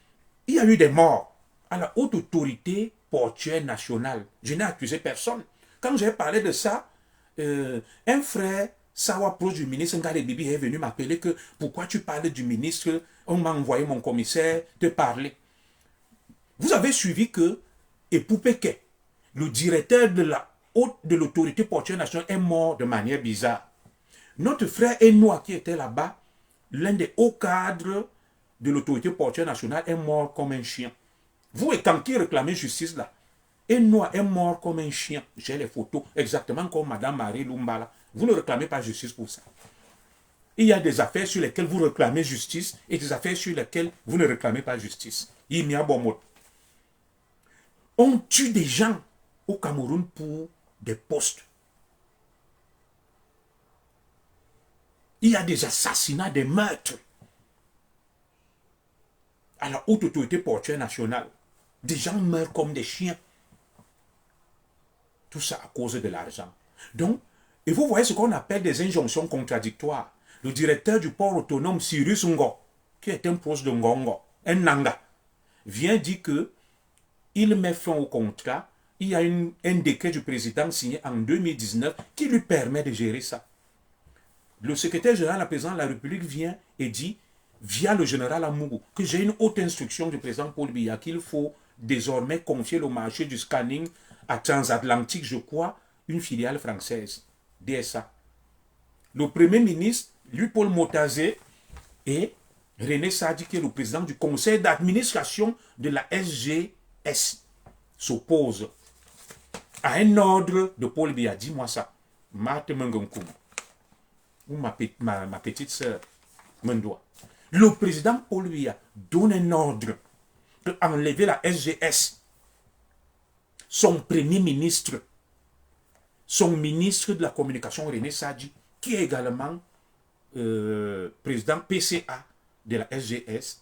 il y a eu des morts à la haute autorité portuaire nationale. Je n'ai accusé personne. Quand j'ai parlé de ça, un frère, Sawa proche du ministre Ngale Bibi est venu m'appeler que pourquoi tu parles du ministre, on m'a envoyé mon commissaire te parler. Vous avez suivi que Epoupeke, le directeur de l'autorité portuaire nationale, est mort de manière bizarre. Notre frère Enoa qui était là-bas, l'un des hauts cadres de l'autorité portuaire nationale, est mort comme un chien. Vous et quand qui réclamez justice là, Enoa est mort comme un chien. J'ai les photos, exactement comme Madame Marie Lumbala. Vous ne réclamez pas justice pour ça. Il y a des affaires sur lesquelles vous réclamez justice et des affaires sur lesquelles vous ne réclamez pas justice. Il y a bon mot. On tue des gens au Cameroun pour des postes. Il y a des assassinats, des meurtres à la haute autorité portuaire nationale. Des gens meurent comme des chiens. Tout ça à cause de l'argent. Donc, et vous voyez ce qu'on appelle des injonctions contradictoires. Le directeur du port autonome, Cyrus Ngo, qui est un proche de Ngongo, un Nanga, vient dire que il met fin au contrat. Il y a un décret du président signé en 2019 qui lui permet de gérer ça. Le secrétaire général, la présidente de la République vient et dit, via le général Amougou, que j'ai une haute instruction du président Paul Biya qu'il faut désormais confier le marché du scanning à Transatlantique, je crois, une filiale française, DSA. Le premier ministre, Louis-Paul Motazé, et René Sadi, qui est le président du conseil d'administration de la SGS, s'opposent à un ordre de Paul Biya. Dis-moi ça. Marthe Mengonkoum, ou ma petite sœur, Mendoa. Le président Paul Biya donne un ordre d'enlever la SGS. Son premier ministre, son ministre de la communication, René Sadi, qui est également président PCA de la SGS,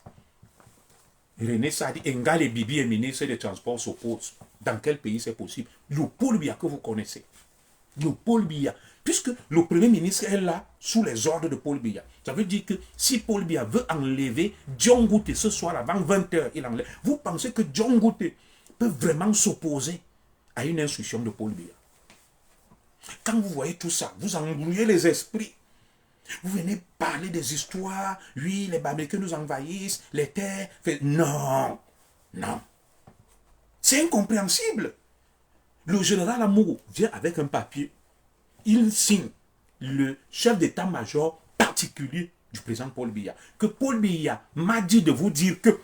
René Sadi, Ngale Bibi est ministre des Transports, s'oppose. Dans quel pays c'est possible? Le Paul Biya que vous connaissez. Le Paul Biya. Puisque le Premier ministre est là sous les ordres de Paul Biya. Ça veut dire que si Paul Biya veut enlever John Gouté ce soir avant 20h, il enlève. Vous pensez que John Gouté peut vraiment s'opposer à une instruction de Paul Biya? Quand vous voyez tout ça, vous embrouillez les esprits. Vous venez parler des histoires, oui, les Bamileke nous envahissent, les terres. Non, non. C'est incompréhensible. Le général Amourou vient avec un papier. Il signe le chef d'état-major particulier du président Paul Biya. Que Paul Biya m'a dit de vous dire que.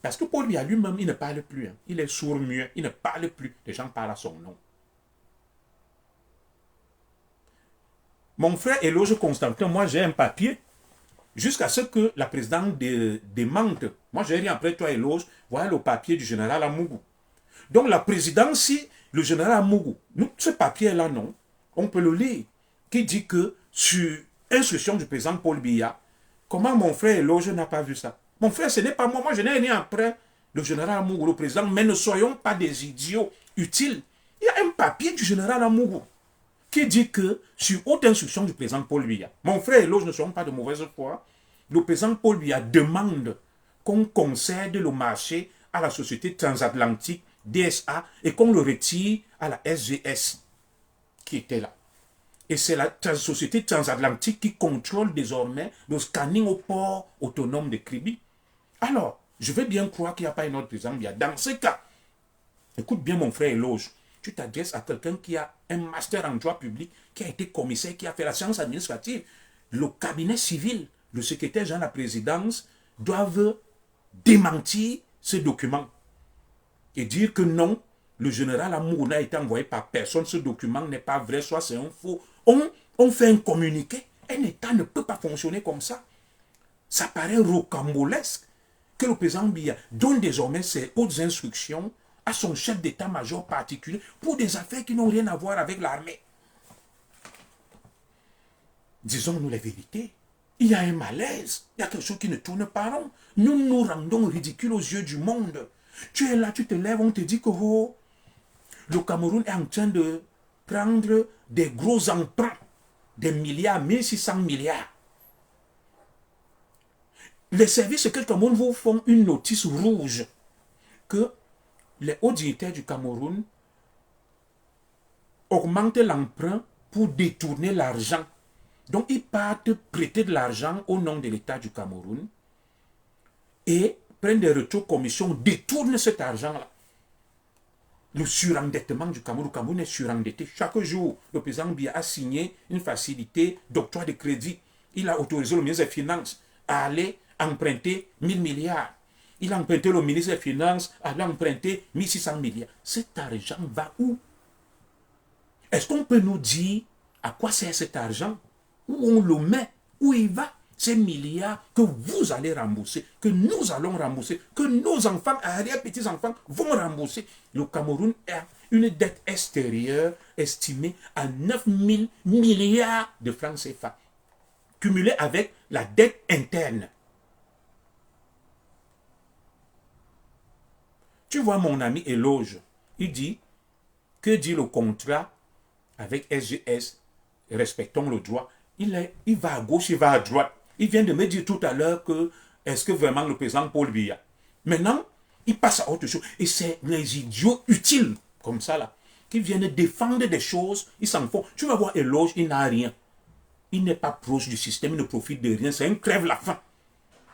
Parce que Paul Biya lui-même, il ne parle plus. Hein. Il est sourd-muet, il ne parle plus. Les gens parlent à son nom. Mon frère Éloge Constantin, moi j'ai un papier. Jusqu'à ce que la présidente démente. Moi j'ai rien après toi Éloge. Voilà le papier du général Amougou. Donc la présidence, si le général Amougou, nous, ce papier-là, non, on peut le lire, qui dit que sur instruction du président Paul Biya, comment mon frère Éloge n'a pas vu ça? Mon frère, ce n'est pas moi, moi je n'ai rien après le général Amougou, le président, mais ne soyons pas des idiots utiles. Il y a un papier du général Amougou qui dit que sur haute instruction du président Paul Biya, mon frère Éloge ne sont pas de mauvaise foi, le président Paul Biya demande qu'on concède le marché à la société transatlantique DSA et qu'on le retire à la SGS qui était là. Et c'est la société transatlantique qui contrôle désormais le scanning au port autonome de Kribi. Alors, je vais bien croire qu'il n'y a pas une autre président. Dans ce cas, écoute bien mon frère Éloge, tu t'adresses à quelqu'un qui a un master en droit public, qui a été commissaire, qui a fait la science administrative. Le cabinet civil, le secrétaire général de la présidence doivent démentir ce document et dire que non, le général Amour n'a été envoyé par personne, ce document n'est pas vrai, soit c'est un faux. On fait un communiqué. Un État ne peut pas fonctionner comme ça. Ça paraît rocambolesque que le président Biya donne désormais ses hautes instructions à son chef d'état-major particulier pour des affaires qui n'ont rien à voir avec l'armée. Disons-nous la vérité. Il y a un malaise, il y a quelque chose qui ne tourne pas rond. Nous nous rendons ridicules aux yeux du monde. Tu es là, tu te lèves, on te dit que oh, le Cameroun est en train de prendre des gros emprunts, des milliards, 1600 milliards. Les services secrets du Cameroun vous font une notice rouge que les hauts dignitaires du Cameroun augmentent l'emprunt pour détourner l'argent. Donc ils partent prêter de l'argent au nom de l'État du Cameroun et prennent des retours commissions, détournent cet argent-là. Le surendettement du Cameroun, le Cameroun est surendetté. Chaque jour, le président Biya a signé une facilité d'octroi de crédit. Il a autorisé le ministre des Finances à aller emprunter 1000 milliards. Il a emprunté le ministre des Finances à aller emprunter 1600 milliards. Cet argent va où? Est-ce qu'on peut nous dire à quoi sert cet argent? Où on le met? Où il va? Ces milliards que vous allez rembourser, que nous allons rembourser, que nos enfants, arrière-petits-enfants vont rembourser. Le Cameroun a une dette extérieure estimée à 9 000 milliards de francs CFA, cumulée avec la dette interne. Tu vois mon ami Éloge, il dit, que dit le contrat avec SGS, respectons le droit, il va à gauche, il va à droite. Il vient de me dire tout à l'heure que est-ce que vraiment le président Paul Biya. Maintenant, il passe à autre chose. Et c'est les idiots utiles, comme ça là, qui viennent défendre des choses, ils s'en font. Tu vas voir Éloge, il n'a rien. Il n'est pas proche du système, il ne profite de rien. C'est un crève-la-faim.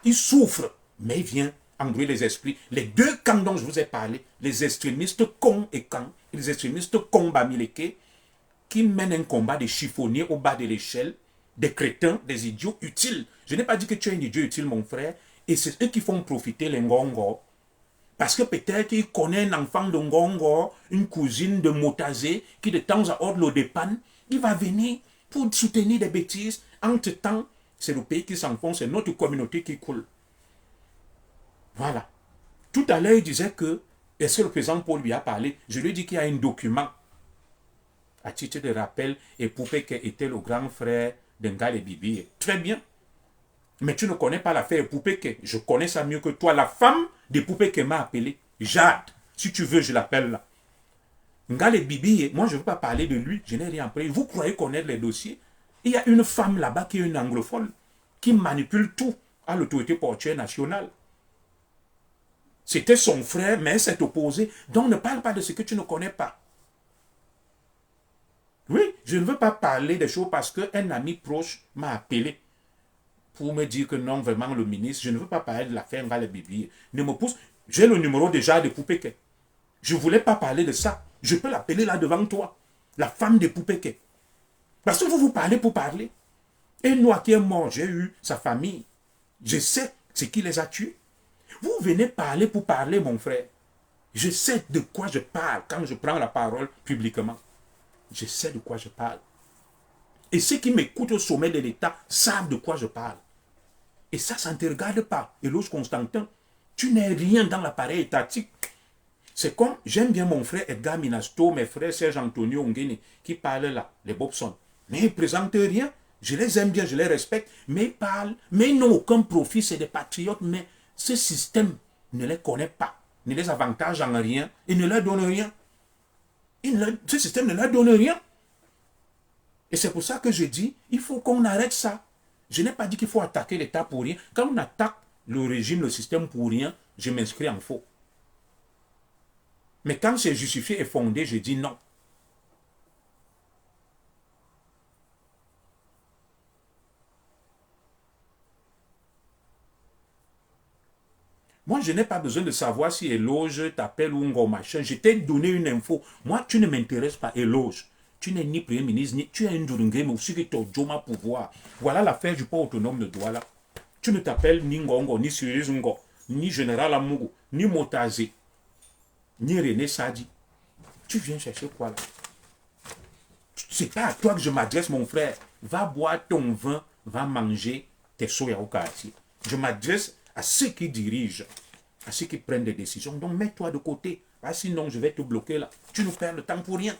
Il souffre, mais il vient embrouiller les esprits. Les deux camps dont je vous ai parlé, les extrémistes cons et camps, et les extrémistes cons Bamileke, qui mènent un combat de chiffonniers au bas de l'échelle, des crétins, des idiots utiles. Je n'ai pas dit que tu es un idiot utile, mon frère, et c'est eux qui font profiter les Ngongo. Parce que peut-être qu'il connaît un enfant de Ngongo, une cousine de Motazé, qui de temps à autre le dépanne, il va venir pour soutenir des bêtises. Entre-temps, c'est le pays qui s'enfonce, c'est notre communauté qui coule. Voilà. Tout à l'heure, il disait que, est-ce que le président Paul lui a parlé? Je lui ai dit qu'il y a un document. À titre de rappel, et Poupeke était le grand frère d'Ngali Bibi. Très bien. Mais tu ne connais pas l'affaire Poupeke. Je connais ça mieux que toi. La femme de Poupeke m'a appelé. Jade. Si tu veux, je l'appelle là. Ngali Bibi, moi je ne veux pas parler de lui. Je n'ai rien pris. Vous croyez connaître les dossiers? Il y a une femme là-bas qui est une anglophone, qui manipule tout à l'autorité portuaire nationale. C'était son frère, mais elle s'est opposée. Donc ne parle pas de ce que tu ne connais pas. Oui, je ne veux pas parler des choses parce qu'un ami proche m'a appelé pour me dire que non, vraiment, le ministre, je ne veux pas parler de l'affaire Ngale Bibi. Ne me pousse. J'ai le numéro déjà de Poupeke. Je ne voulais pas parler de ça. Je peux l'appeler là devant toi. La femme de Poupeke. Parce que vous parlez pour parler. Et Noah qui est mort, j'ai eu sa famille. Je sais ce qui les a tués. Vous venez parler pour parler, mon frère. Je sais de quoi je parle quand je prends la parole publiquement. Je sais de quoi je parle. Et ceux qui m'écoutent au sommet de l'État savent de quoi je parle. Et ça ne te regarde pas. Et l'autre Constantin, tu n'es rien dans l'appareil étatique. C'est comme, j'aime bien mon frère Edgar Minasto, mes frères Serge Antonio Ongeni, qui parlent là, les Bobson. Mais ils ne présentent rien. Je les aime bien, je les respecte, mais ils parlent, mais ils n'ont aucun profit, c'est des patriotes, mais ce système ne les connaît pas, ne les avantage en rien, et ne leur donne rien. Ce système ne leur donne rien. Et c'est pour ça que je dis, il faut qu'on arrête ça. Je n'ai pas dit qu'il faut attaquer l'État pour rien. Quand on attaque le régime, le système pour rien, je m'inscris en faux. Mais quand c'est justifié et fondé, je dis non. Moi, je n'ai pas besoin de savoir si Éloge t'appelle ou un machin. Je t'ai donné une info. Moi, tu ne m'intéresses pas, Éloge. Tu n'es ni Premier ministre, ni tu es un Ndurungé, mais aussi que tu as ma pouvoir. Voilà l'affaire du port autonome de Douala. Tu ne t'appelles ni Ngongo, ni Cyrus Ngo, ni Général Amougou, ni Motazé, ni René Sadi. Tu viens chercher quoi là? C'est pas à toi que je m'adresse, mon frère. Va boire ton vin, va manger tes soya au quartier. Je m'adresse à ceux qui dirigent, à ceux qui prennent des décisions. Donc mets-toi de côté. Ah, sinon, je vais te bloquer là. Tu nous perds le temps pour rien.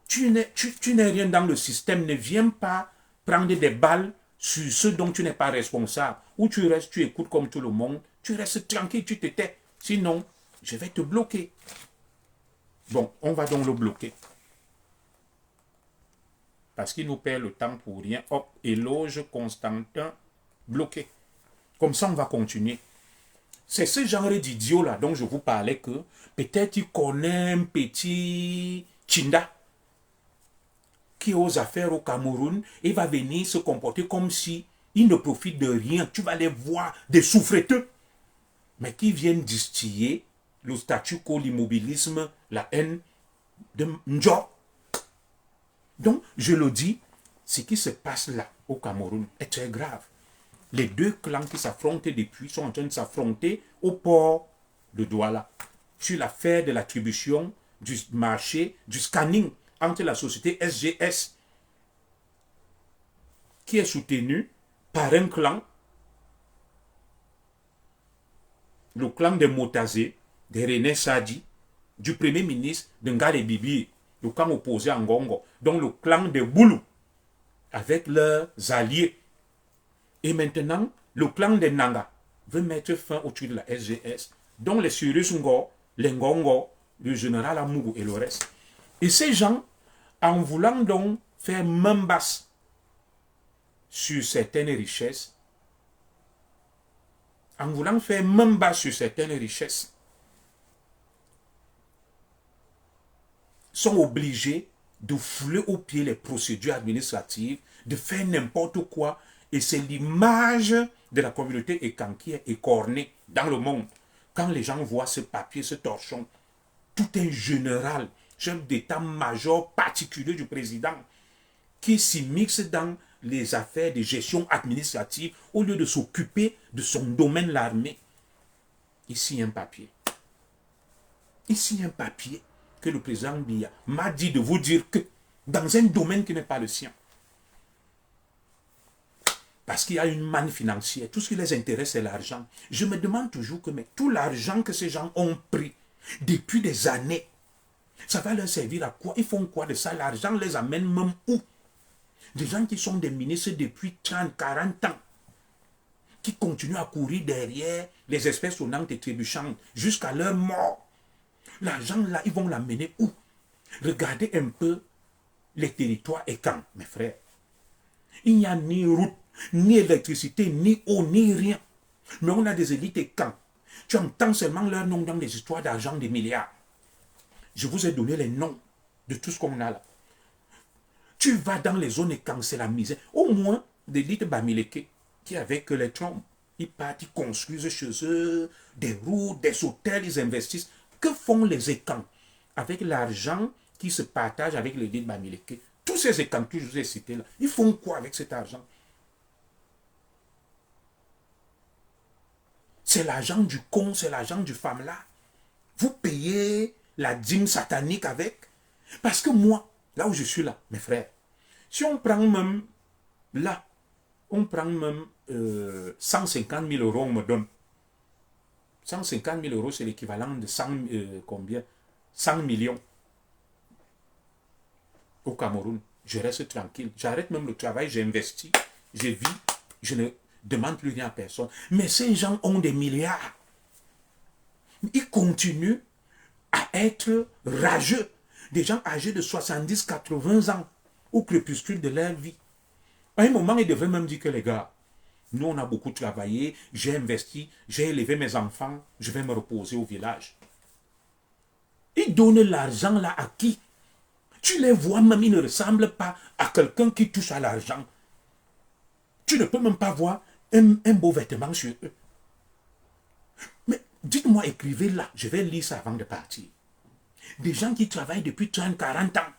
Tu n'es rien dans le système. Ne viens pas prendre des balles sur ce dont tu n'es pas responsable. Ou tu restes, tu écoutes comme tout le monde. Tu restes tranquille, tu te tais. Sinon, je vais te bloquer. Bon, on va donc le bloquer. Parce qu'il nous perd le temps pour rien. Hop, Éloge Constantin, bloqué. Comme ça, on va continuer. C'est ce genre d'idiot-là dont je vous parlais que peut-être il connaît un petit Chinda qui ose faire au Cameroun et va venir se comporter comme si il ne profite de rien. Tu vas les voir, des souffreteux, mais qui viennent distiller le statu quo, l'immobilisme, la haine de Ndjo. Donc, je le dis, ce qui se passe là, au Cameroun, est très grave. Les deux clans qui s'affrontent depuis sont en train de s'affronter au port de Douala sur l'affaire de l'attribution du marché, du scanning entre la société SGS qui est soutenue par un clan, le clan des Motazé, de René Sadi, du premier ministre de Ngale Bibi, le clan opposé à Ngongo, donc le clan des Boulou, avec leurs alliés. Et maintenant, le clan des Nanga veut mettre fin au truc de la SGS, dont les Cyrus Ngo, les Ngongo, le général Amougou et le reste. Et ces gens, en voulant donc faire main basse sur certaines richesses, sont obligés de fouler aux pieds les procédures administratives, de faire n'importe quoi. Et c'est l'image de la communauté Ekan qui est écornée dans le monde. Quand les gens voient ce papier, ce torchon, tout un général, chef d'état-major particulier du président, qui s'immisce dans les affaires de gestion administrative au lieu de s'occuper de son domaine, l'armée. Ici, un papier. Ici, un papier que le président Biya m'a dit de vous dire que dans un domaine qui n'est pas le sien, parce qu'il y a une manne financière, tout ce qui les intéresse, c'est l'argent. Je me demande toujours que mais tout l'argent que ces gens ont pris depuis des années, ça va leur servir à quoi? Ils font quoi de ça? L'argent les amène même où? Des gens qui sont des ministres depuis 30, 40 ans, qui continuent à courir derrière les espèces sonnantes et trébuchantes jusqu'à leur mort. L'argent là, ils vont l'amener où? Regardez un peu les territoires et quand, mes frères. Il n'y a ni route, ni électricité, ni eau, ni rien. Mais on a des élites et quand. Tu entends seulement leur nom dans les histoires d'argent des milliards. Je vous ai donné les noms de tout ce qu'on a là. Tu vas dans les zones quand c'est la misère. Au moins, l'élite Bamileke, qui avec les trompes, ils partent, ils construisent chez eux des routes, des hôtels, ils investissent. Que font les écans avec l'argent qui se partage avec l'élite Bamileke? Tous ces écans que je vous ai cités là, ils font quoi avec cet argent? C'est l'argent du con, c'est l'argent du femme là. Vous payez la dîme satanique avec. Parce que moi, là où je suis là, mes frères, si on prend même, là, on prend même 150 000 euros, on me donne. 150 000 euros, c'est l'équivalent de 100, combien 100 millions au Cameroun. Je reste tranquille. J'arrête même le travail, j'investis, je vis, je ne demande plus rien à personne. Mais ces gens ont des milliards. Ils continuent à être rageux. Des gens âgés de 70, 80 ans, au crépuscule de leur vie. À un moment, ils devraient même dire que les gars, nous on a beaucoup travaillé, j'ai investi, j'ai élevé mes enfants, je vais me reposer au village. Ils donnent l'argent là à qui? Tu les vois même, ils ne ressemblent pas à quelqu'un qui touche à l'argent. Tu ne peux même pas voir un beau vêtement sur eux. Mais dites-moi, écrivez là, je vais lire ça avant de partir. Des gens qui travaillent depuis 30, 40 ans,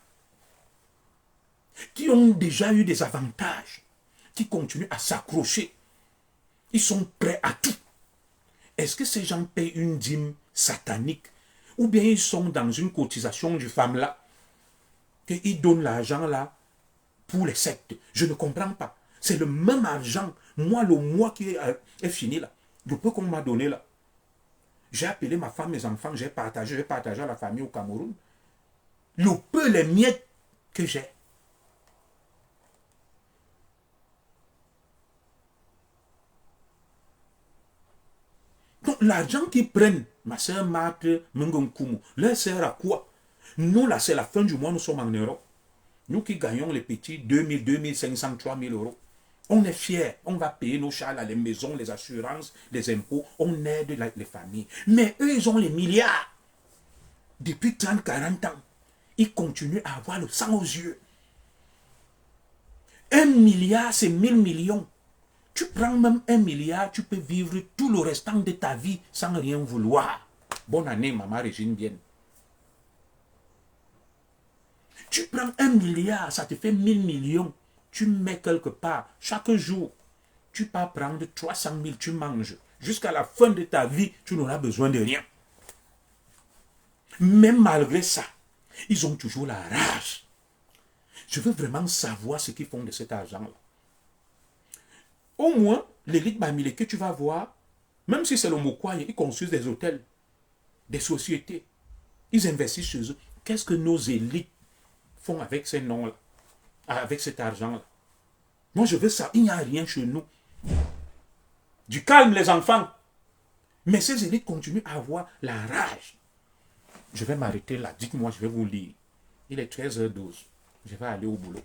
qui ont déjà eu des avantages, qui continuent à s'accrocher. Ils sont prêts à tout. Est-ce que ces gens payent une dîme satanique ou bien ils sont dans une cotisation du femme là, qu'ils donnent l'argent là pour les sectes? Je ne comprends pas. C'est le même argent. Moi, le mois qui est fini là, le peu qu'on m'a donné là, j'ai appelé ma femme, mes enfants, j'ai partagé à la famille au Cameroun. Le peu, les miettes que j'ai. Donc l'argent qu'ils prennent, ma soeur Marthe Mungonkumu, leur sert à quoi? Nous là, c'est la fin du mois, nous sommes en Europe. Nous qui gagnons les petits 2000, 2500, 3000 euros. On est fiers, on va payer nos charges, les maisons, les assurances, les impôts, on aide les familles. Mais eux, ils ont les milliards. Depuis 30, 40 ans, ils continuent à avoir le sang aux yeux. 1 milliard, c'est 1000 millions. Tu prends même 1 milliard, tu peux vivre tout le restant de ta vie sans rien vouloir. Bonne année, maman Régine Bienne. Tu prends 1 milliard, ça te fait 1000 millions. Tu mets quelque part, chaque jour, tu peux prendre 300 000, tu manges. Jusqu'à la fin de ta vie, tu n'auras besoin de rien. Mais malgré ça, ils ont toujours la rage. Je veux vraiment savoir ce qu'ils font de cet argent-là. Au moins, l'élite Bamileke que tu vas voir, même si c'est le Mokwaye, ils construisent des hôtels, des sociétés. Ils investissent chez eux. Qu'est-ce que nos élites font avec ces noms-là, avec cet argent-là? Moi, je veux ça. Il n'y a rien chez nous. Du calme, les enfants. Mais ces élites continuent à avoir la rage. Je vais m'arrêter là. Dites-moi, je vais vous lire. Il est 13h12. Je vais aller au boulot.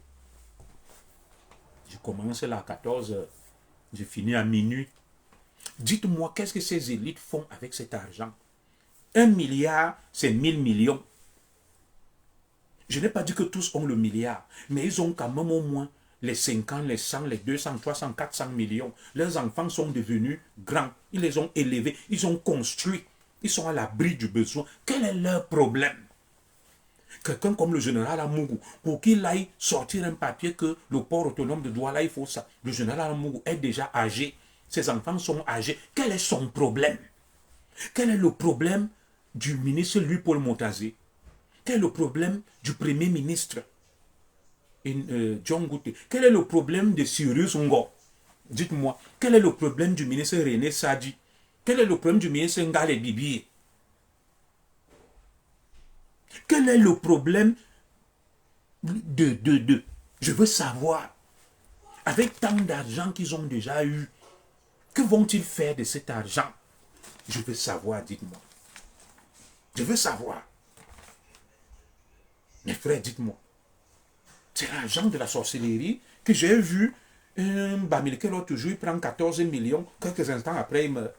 Je commence là à 14h. Je finis à minuit. Dites-moi, qu'est-ce que ces élites font avec cet argent? 1 milliard, c'est 1000 millions. Je n'ai pas dit que tous ont le milliard, mais ils ont quand même au moins les 50, les 100, les 200, 300, 400 millions. Leurs enfants sont devenus grands. Ils les ont élevés, ils ont construit. Ils sont à l'abri du besoin. Quel est leur problème? Quelqu'un comme le général Amougou, pour qu'il aille sortir un papier que le port autonome de Douala, il faut ça. Le général Amougou est déjà âgé. Ses enfants sont âgés. Quel est son problème? Quel est le problème du ministre Louis-Paul Montazé? Quel est le problème du premier ministre John Gouté? Quel est le problème de Cyrus Ngo? Dites-moi, quel est le problème du ministre René Sadi? Quel est le problème du ministre Ngale Bibi? Quel est le problème Je veux savoir, avec tant d'argent qu'ils ont déjà eu, que vont-ils faire de cet argent? Je veux savoir, dites-moi. Je veux savoir. Mes frères, dites-moi. C'est l'argent de la sorcellerie que j'ai vu un Bamileke l'autre jour, il prend 14 millions, quelques instants après, il meurt.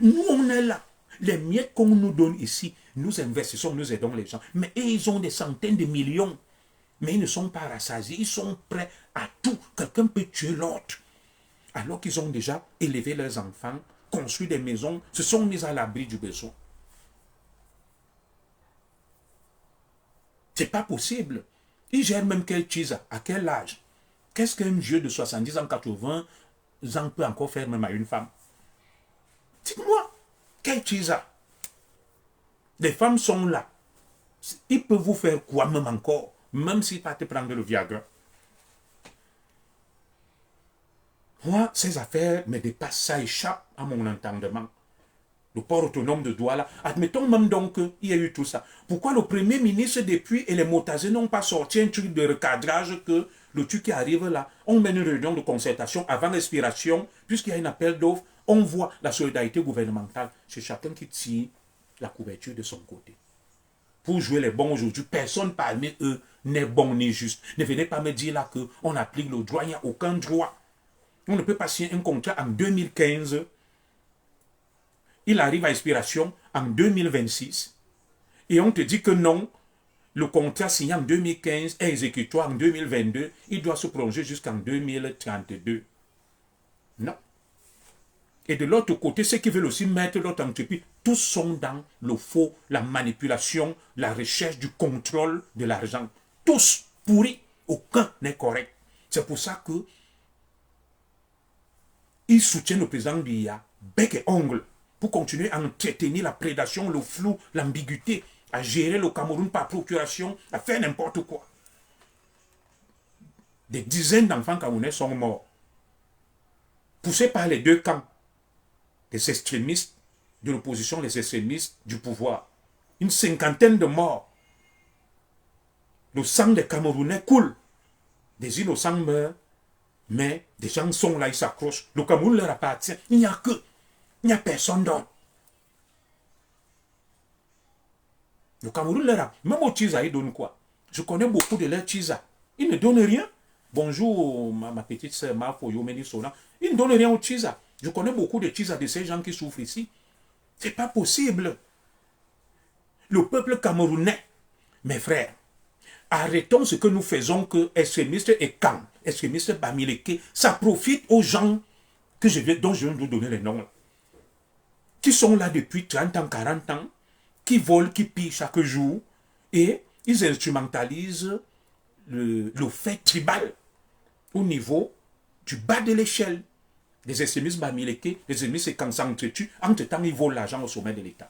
Nous, on est là. Les miettes qu'on nous donne ici, nous investissons, nous aidons les gens. Mais eux, ils ont des centaines de millions. mais ils ne sont pas rassasiés, ils sont prêts à tout. Quelqu'un peut tuer l'autre. Alors qu'ils ont déjà élevé leurs enfants, construit des maisons, se sont mis à l'abri du besoin. C'est pas possible. Ils gèrent même quel chisa, à quel âge? Qu'est-ce qu'un vieux de 70 ans, 80 ans peut encore faire même à une femme? Dites-moi, quel chisa? Les femmes sont là. Ils peuvent vous faire quoi même encore, même s'ils partent prendre le Viagra. Moi, ces affaires me dépassent, ça échappe à mon entendement. Le port autonome de Douala, admettons même donc qu'il y a eu tout ça. Pourquoi le Premier ministre depuis et les Motasés n'ont pas sorti un truc de recadrage que le truc qui arrive là, on mène une réunion de concertation avant l'expiration, puisqu'il y a un appel d'offres, on voit la solidarité gouvernementale. C'est chacun qui tire la couverture de son côté. Pour jouer les bons aujourd'hui, personne parmi eux n'est bon ni juste. Ne venez pas me dire là qu'on applique le droit, il n'y a aucun droit. On ne peut pas signer un contrat en 2015. Il arrive à expiration en 2026. Et on te dit que non, le contrat signé en 2015 est exécutoire en 2022. Il doit se prolonger jusqu'en 2032. Non. Et de l'autre côté, ceux qui veulent aussi mettre l'autre entreprise, tous sont dans le faux, la manipulation, la recherche du contrôle de l'argent. Tous pourris. Aucun n'est correct. C'est pour ça que ils soutiennent le président Biya, bec et ongle, pour continuer à entretenir la prédation, le flou, l'ambiguïté, à gérer le Cameroun par procuration, à faire n'importe quoi. Des dizaines d'enfants camerounais sont morts, poussés par les deux camps, les extrémistes de l'opposition, les extrémistes du pouvoir. Une cinquantaine de morts. Le sang des Camerounais coule. Des innocents meurent, mais des gens sont là, ils s'accrochent. Le Cameroun leur appartient. Il n'y a que. Il n'y a personne d'autre. Le Cameroun leur a. Même au Tchisa, ils donnent quoi? Je connais beaucoup de leurs Tchisa. Ils ne donnent rien. Bonjour, ma petite sœur, ma Foyomeni Sona. Ils ne donnent rien au Tchisa. Je connais beaucoup de Tchisa de ces gens qui souffrent ici. C'est pas possible. Le peuple camerounais, mes frères, arrêtons ce que nous faisons que extrémistes et camps, extrémistes Bamileke, ça profite aux gens dont je viens de vous donner les noms, qui sont là depuis 30 ans, 40 ans, qui volent, qui pillent chaque jour, et ils instrumentalisent le fait tribal au niveau du bas de l'échelle. Les extrémistes Bamileke, les extrémistes et camps s'entretuent, entre-temps ils volent l'argent au sommet de l'État.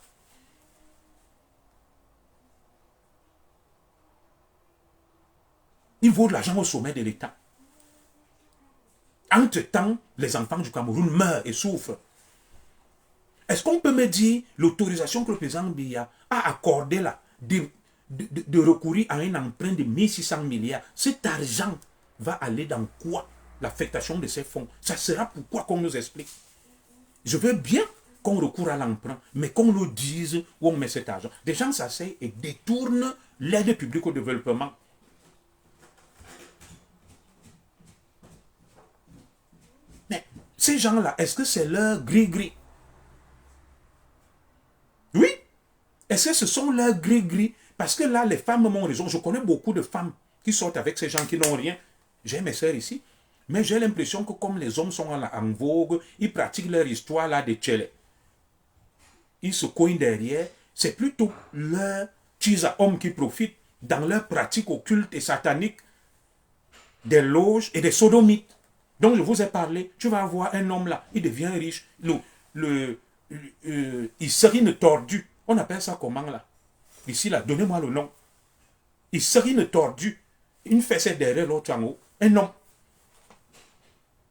Ils volent l'argent au sommet de l'État. Entre-temps, les enfants du Cameroun meurent et souffrent. Est-ce qu'on peut me dire l'autorisation que le président Biya a accordée là, de recourir à un emprunt de 1600 milliards? Cet argent va aller dans quoi? L'affectation de ces fonds. Ça sera pourquoi qu'on nous explique. Je veux bien qu'on recourt à l'emprunt, mais qu'on nous dise où on met cet argent. Des gens s'asseyent et détournent l'aide publique au développement. Mais ces gens-là, est-ce que c'est leur gris-gris? Oui. Est-ce que ce sont leurs gris-gris? Parce que là, les femmes m'ont raison. Je connais beaucoup de femmes qui sortent avec ces gens qui n'ont rien. J'ai mes sœurs ici. Mais j'ai l'impression que comme les hommes sont en vogue, ils pratiquent leur histoire là de tchèle. Ils se coignent derrière. C'est plutôt leur tchisa hommes qui profitent dans leur pratique occulte et satanique des loges et des sodomites. Donc je vous ai parlé, tu vas avoir un homme là, il devient riche, il serine tordu. On appelle ça comment là? Ici là, donnez-moi le nom. Il serine tordu. Une fesse est derrière l'autre en haut. Un homme.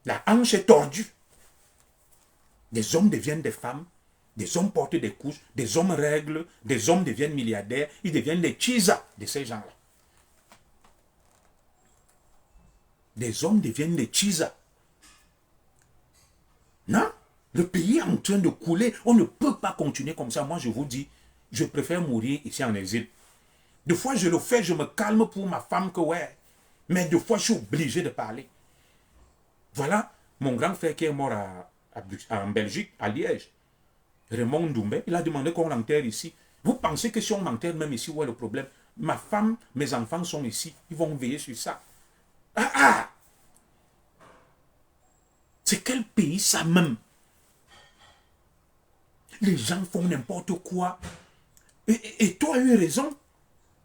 La hanche est tordue. Des hommes deviennent des femmes, des hommes portent des couches, des hommes règlent, des hommes deviennent milliardaires, ils deviennent les tchisa de ces gens-là. Des hommes deviennent les tchisa. Non, le pays est en train de couler. On ne peut pas continuer comme ça. Moi, je vous dis, je préfère mourir ici en exil. Des fois, je le fais, je me calme pour ma femme que ouais. Mais des fois, je suis obligé de parler. Voilà mon grand frère qui est mort en Belgique, à Liège. Raymond Doumbé, il a demandé qu'on l'enterre ici. Vous pensez que si on m'enterre même ici, où est le problème? Ma femme, mes enfants sont ici. Ils vont veiller sur ça. Ah ah! C'est quel pays ça même? Les gens font n'importe quoi. Et toi as eu raison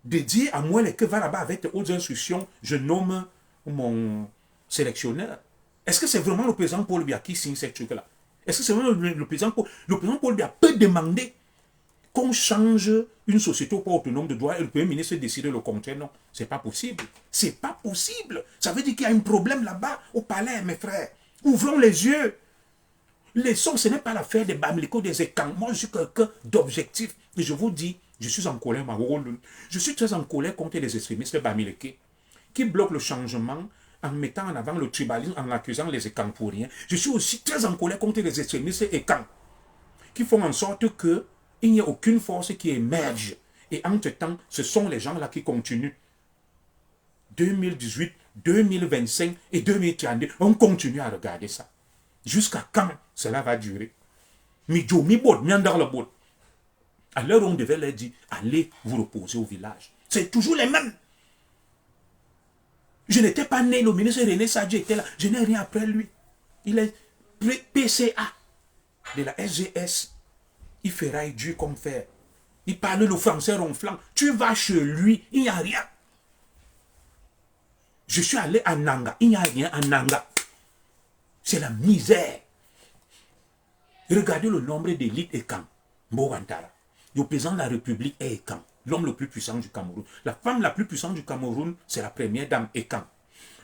de dire à moi que va là-bas avec tes hautes instructions, je nomme mon sélectionneur. Est-ce que c'est vraiment le président Paul Biya qui signe ces trucs-là? Est-ce que c'est vraiment le président Paul Biya peut demander qu'on change une société au port autonome de droit et le Premier ministre décide le contraire? Non, c'est pas possible. C'est pas possible. Ça veut dire qu'il y a un problème là-bas au palais, mes frères. Ouvrons les yeux. Les sons, ce n'est pas l'affaire des Bamiliko, des Ekang. Moi, je suis quelqu'un d'objectif. Et je vous dis, je suis en colère, je suis très en colère contre les extrémistes bamileke qui bloquent le changement en mettant en avant le tribalisme, en accusant les Ekang pour rien. Je suis aussi très en colère contre les extrémistes Ekang qui font en sorte qu'il n'y ait aucune force qui émerge. Et entre-temps, ce sont les gens-là qui continuent. 2018, 2025 et 2032, on continue à regarder ça. Jusqu'à quand cela va durer? À l'heure où on devait leur dire, allez vous reposer au village. C'est toujours les mêmes. Je n'étais pas né, le ministre René Sadji était là. Je n'ai rien après lui. Il est PCA de la SGS. Il ferraille dur comme fer. Il parle le français ronflant. Tu vas chez lui, il n'y a rien. Je suis allé à Nanga, il n'y a rien à Nanga. C'est la misère. Regardez le nombre d'élites et camps. Mbogantara. Le président de la République est Ekan, l'homme le plus puissant du Cameroun. La femme la plus puissante du Cameroun, c'est la première dame Ekan.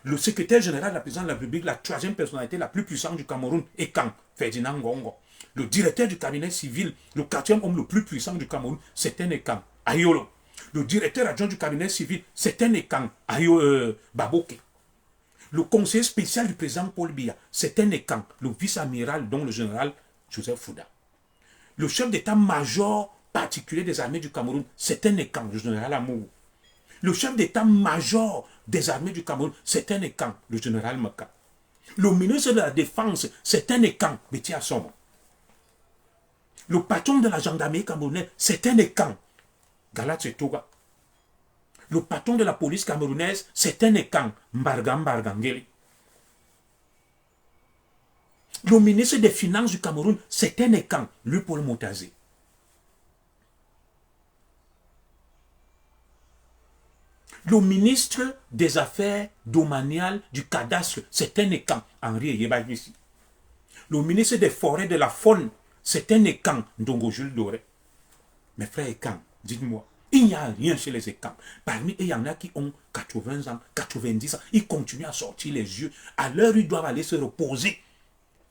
Le secrétaire général de la présidence de la République, la troisième personnalité la plus puissante du Cameroun, Ekan, Ferdinand Ngongo. Le directeur du cabinet civil, le quatrième homme le plus puissant du Cameroun, c'est un Ekan, Ayolo. Le directeur adjoint du cabinet civil, c'est un Ekan, Baboke. Le conseiller spécial du président Paul Biya, c'est un Ekan, le vice-amiral, dont le général Joseph Fouda. Le chef d'état-major particulier des armées du Cameroun, c'est un Ekan, le général Amou. Le chef d'état-major des armées du Cameroun, c'est un Ekan, le général Maka. Le ministre de la Défense, c'est un Ekan, Betty Assom. Le patron de la gendarmerie camerounaise, c'est un Ekan, Galat Setoga. Le patron de la police camerounaise, c'est un Ekan, Mbargangeli. Le ministre des Finances du Cameroun, c'est un Ekan, lui Paul Moutazé. Le ministre des Affaires domaniales du cadastre, c'est un Ekan, Henri Yebagisi. Le ministre des Forêts de la Faune, c'est un Ekan, Ndongo Jules Doré. Mes frères Ekan, dites-moi, il n'y a rien chez les Ekan. Parmi eux, il y en a qui ont 80 ans, 90 ans. Ils continuent à sortir les yeux. À l'heure où ils doivent aller se reposer,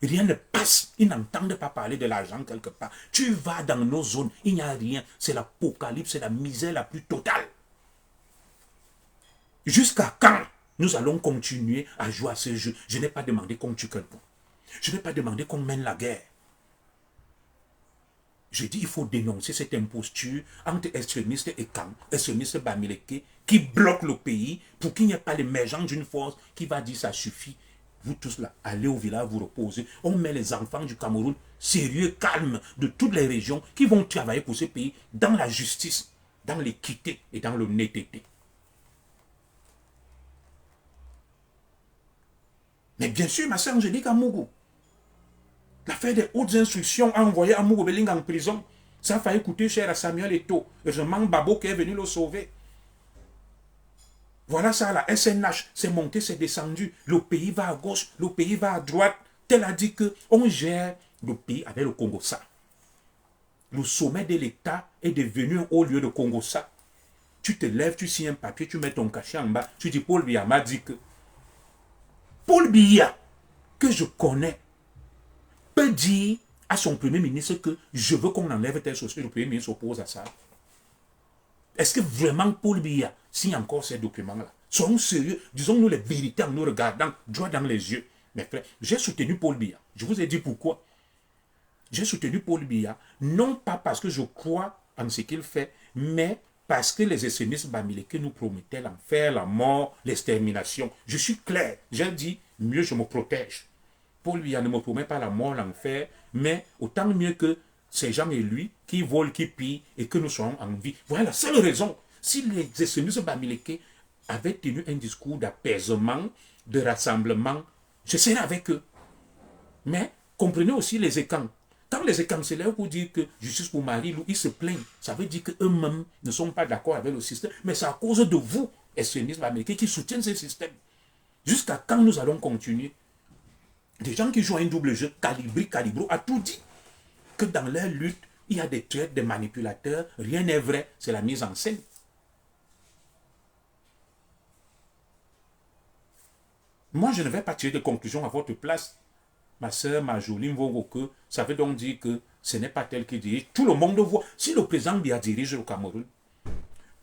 rien ne passe. Ils n'entendent pas parler de l'argent quelque part. Tu vas dans nos zones, il n'y a rien. C'est l'apocalypse, c'est la misère la plus totale. Jusqu'à quand nous allons continuer à jouer à ce jeu? Je n'ai pas demandé qu'on tue quelqu'un. Je n'ai pas demandé qu'on mène la guerre. Je dis qu'il faut dénoncer cette imposture entre extrémistes et camps, extrémistes bamileke, qui bloquent le pays pour qu'il n'y ait pas l'émergence d'une force qui va dire ça suffit. Vous tous là, allez au village vous reposer. On met les enfants du Cameroun sérieux, calmes, de toutes les régions qui vont travailler pour ce pays dans la justice, dans l'équité et dans l'honnêteté. Mais bien sûr, ma sœur Angélique Amougou, l'affaire des hautes instructions a envoyé Amougou Beling en prison. Ça a failli coûter cher à Samuel Eto'o. Heureusement, Babo qui est venu le sauver. Voilà ça, la SNH, c'est monté, c'est descendu. Le pays va à gauche, le pays va à droite. Tel a dit qu'on gère le pays avec le Congo-Ça. Le sommet de l'État est devenu un haut lieu de Congo-Ça. Tu te lèves, tu signes un papier, tu mets ton cachet en bas. Tu dis, Paul Biya m'a dit que... Paul Biya, que je connais, peut dire à son premier ministre que je veux qu'on enlève telle chose. Le premier ministre s'oppose à ça. Est-ce que vraiment Paul Biya signe encore ces documents-là? Soyons sérieux, disons-nous les vérités en nous regardant droit dans les yeux. Mes frères, j'ai soutenu Paul Biya. Je vous ai dit pourquoi. J'ai soutenu Paul Biya, non pas parce que je crois en ce qu'il fait, mais parce que les extrémistes bamileke nous promettaient l'enfer, la mort, l'extermination. Je suis clair, j'ai dit, mieux je me protège. Paul Biya ne me promet pas la mort, l'enfer, mais autant mieux que ces gens et lui qui volent, qui pillent et que nous soyons en vie. Voilà la seule raison. Si les extrémistes bamileke avaient tenu un discours d'apaisement, de rassemblement, je serais avec eux. Mais comprenez aussi les écans. Quand les écans se lèvent pour dire que justice pour Marie, ils se plaignent. Ça veut dire qu'eux-mêmes ne sont pas d'accord avec le système. Mais c'est à cause de vous, extrémistes américains, qui soutiennent ce système. Jusqu'à quand nous allons continuer? Des gens qui jouent un double jeu, Calibro a tout dit. Que dans leur lutte, il y a des traîtres, des manipulateurs. Rien n'est vrai, c'est la mise en scène. Moi, je ne vais pas tirer de conclusion à votre place. Ma soeur, ma jolie que ça veut donc dire que ce n'est pas tel qui dirige. Tout le monde voit. Si le président Biya dirige le Cameroun,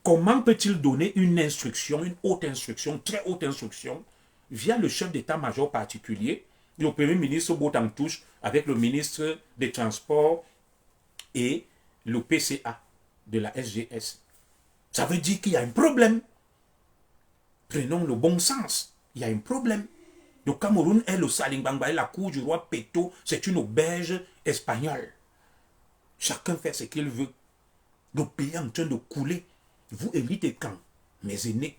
comment peut-il donner une instruction, une haute instruction, très haute instruction, via le chef d'état-major particulier, le premier ministre Botantouche, avec le ministre des Transports et le PCA de la SGS? Ça veut dire qu'il y a un problème. Prenons le bon sens. Il y a un problème. Le Cameroun est le Salingbangba et la cour du roi Peto, c'est une auberge espagnole. Chacun fait ce qu'il veut. Le pays est en train de couler. Vous, élite et camp, mes aînés,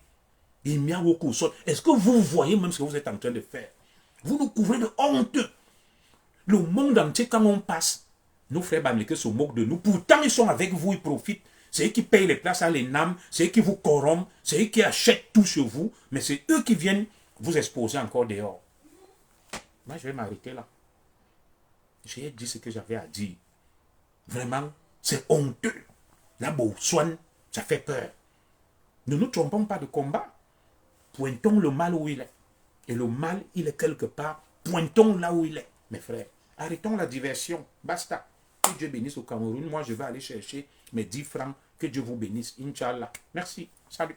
est-ce que vous voyez même ce que vous êtes en train de faire? Vous nous couvrez de honte. Le monde entier, quand on passe, nos frères bamileke se moquent de nous. Pourtant, ils sont avec vous, ils profitent. C'est eux qui payent les places à l'ENAM, c'est eux qui vous corrompent, c'est eux qui achètent tout chez vous, mais c'est eux qui viennent vous exposer encore dehors. Moi, je vais m'arrêter là. J'ai dit ce que j'avais à dire. Vraiment, c'est honteux. La Botswana, ça fait peur. Ne nous trompons pas de combat. Pointons le mal où il est. Et le mal, il est quelque part. Pointons là où il est, mes frères. Arrêtons la diversion. Basta. Que Dieu bénisse au Cameroun. Moi, je vais aller chercher mes 10 francs. Que Dieu vous bénisse. Inch'Allah. Merci. Salut.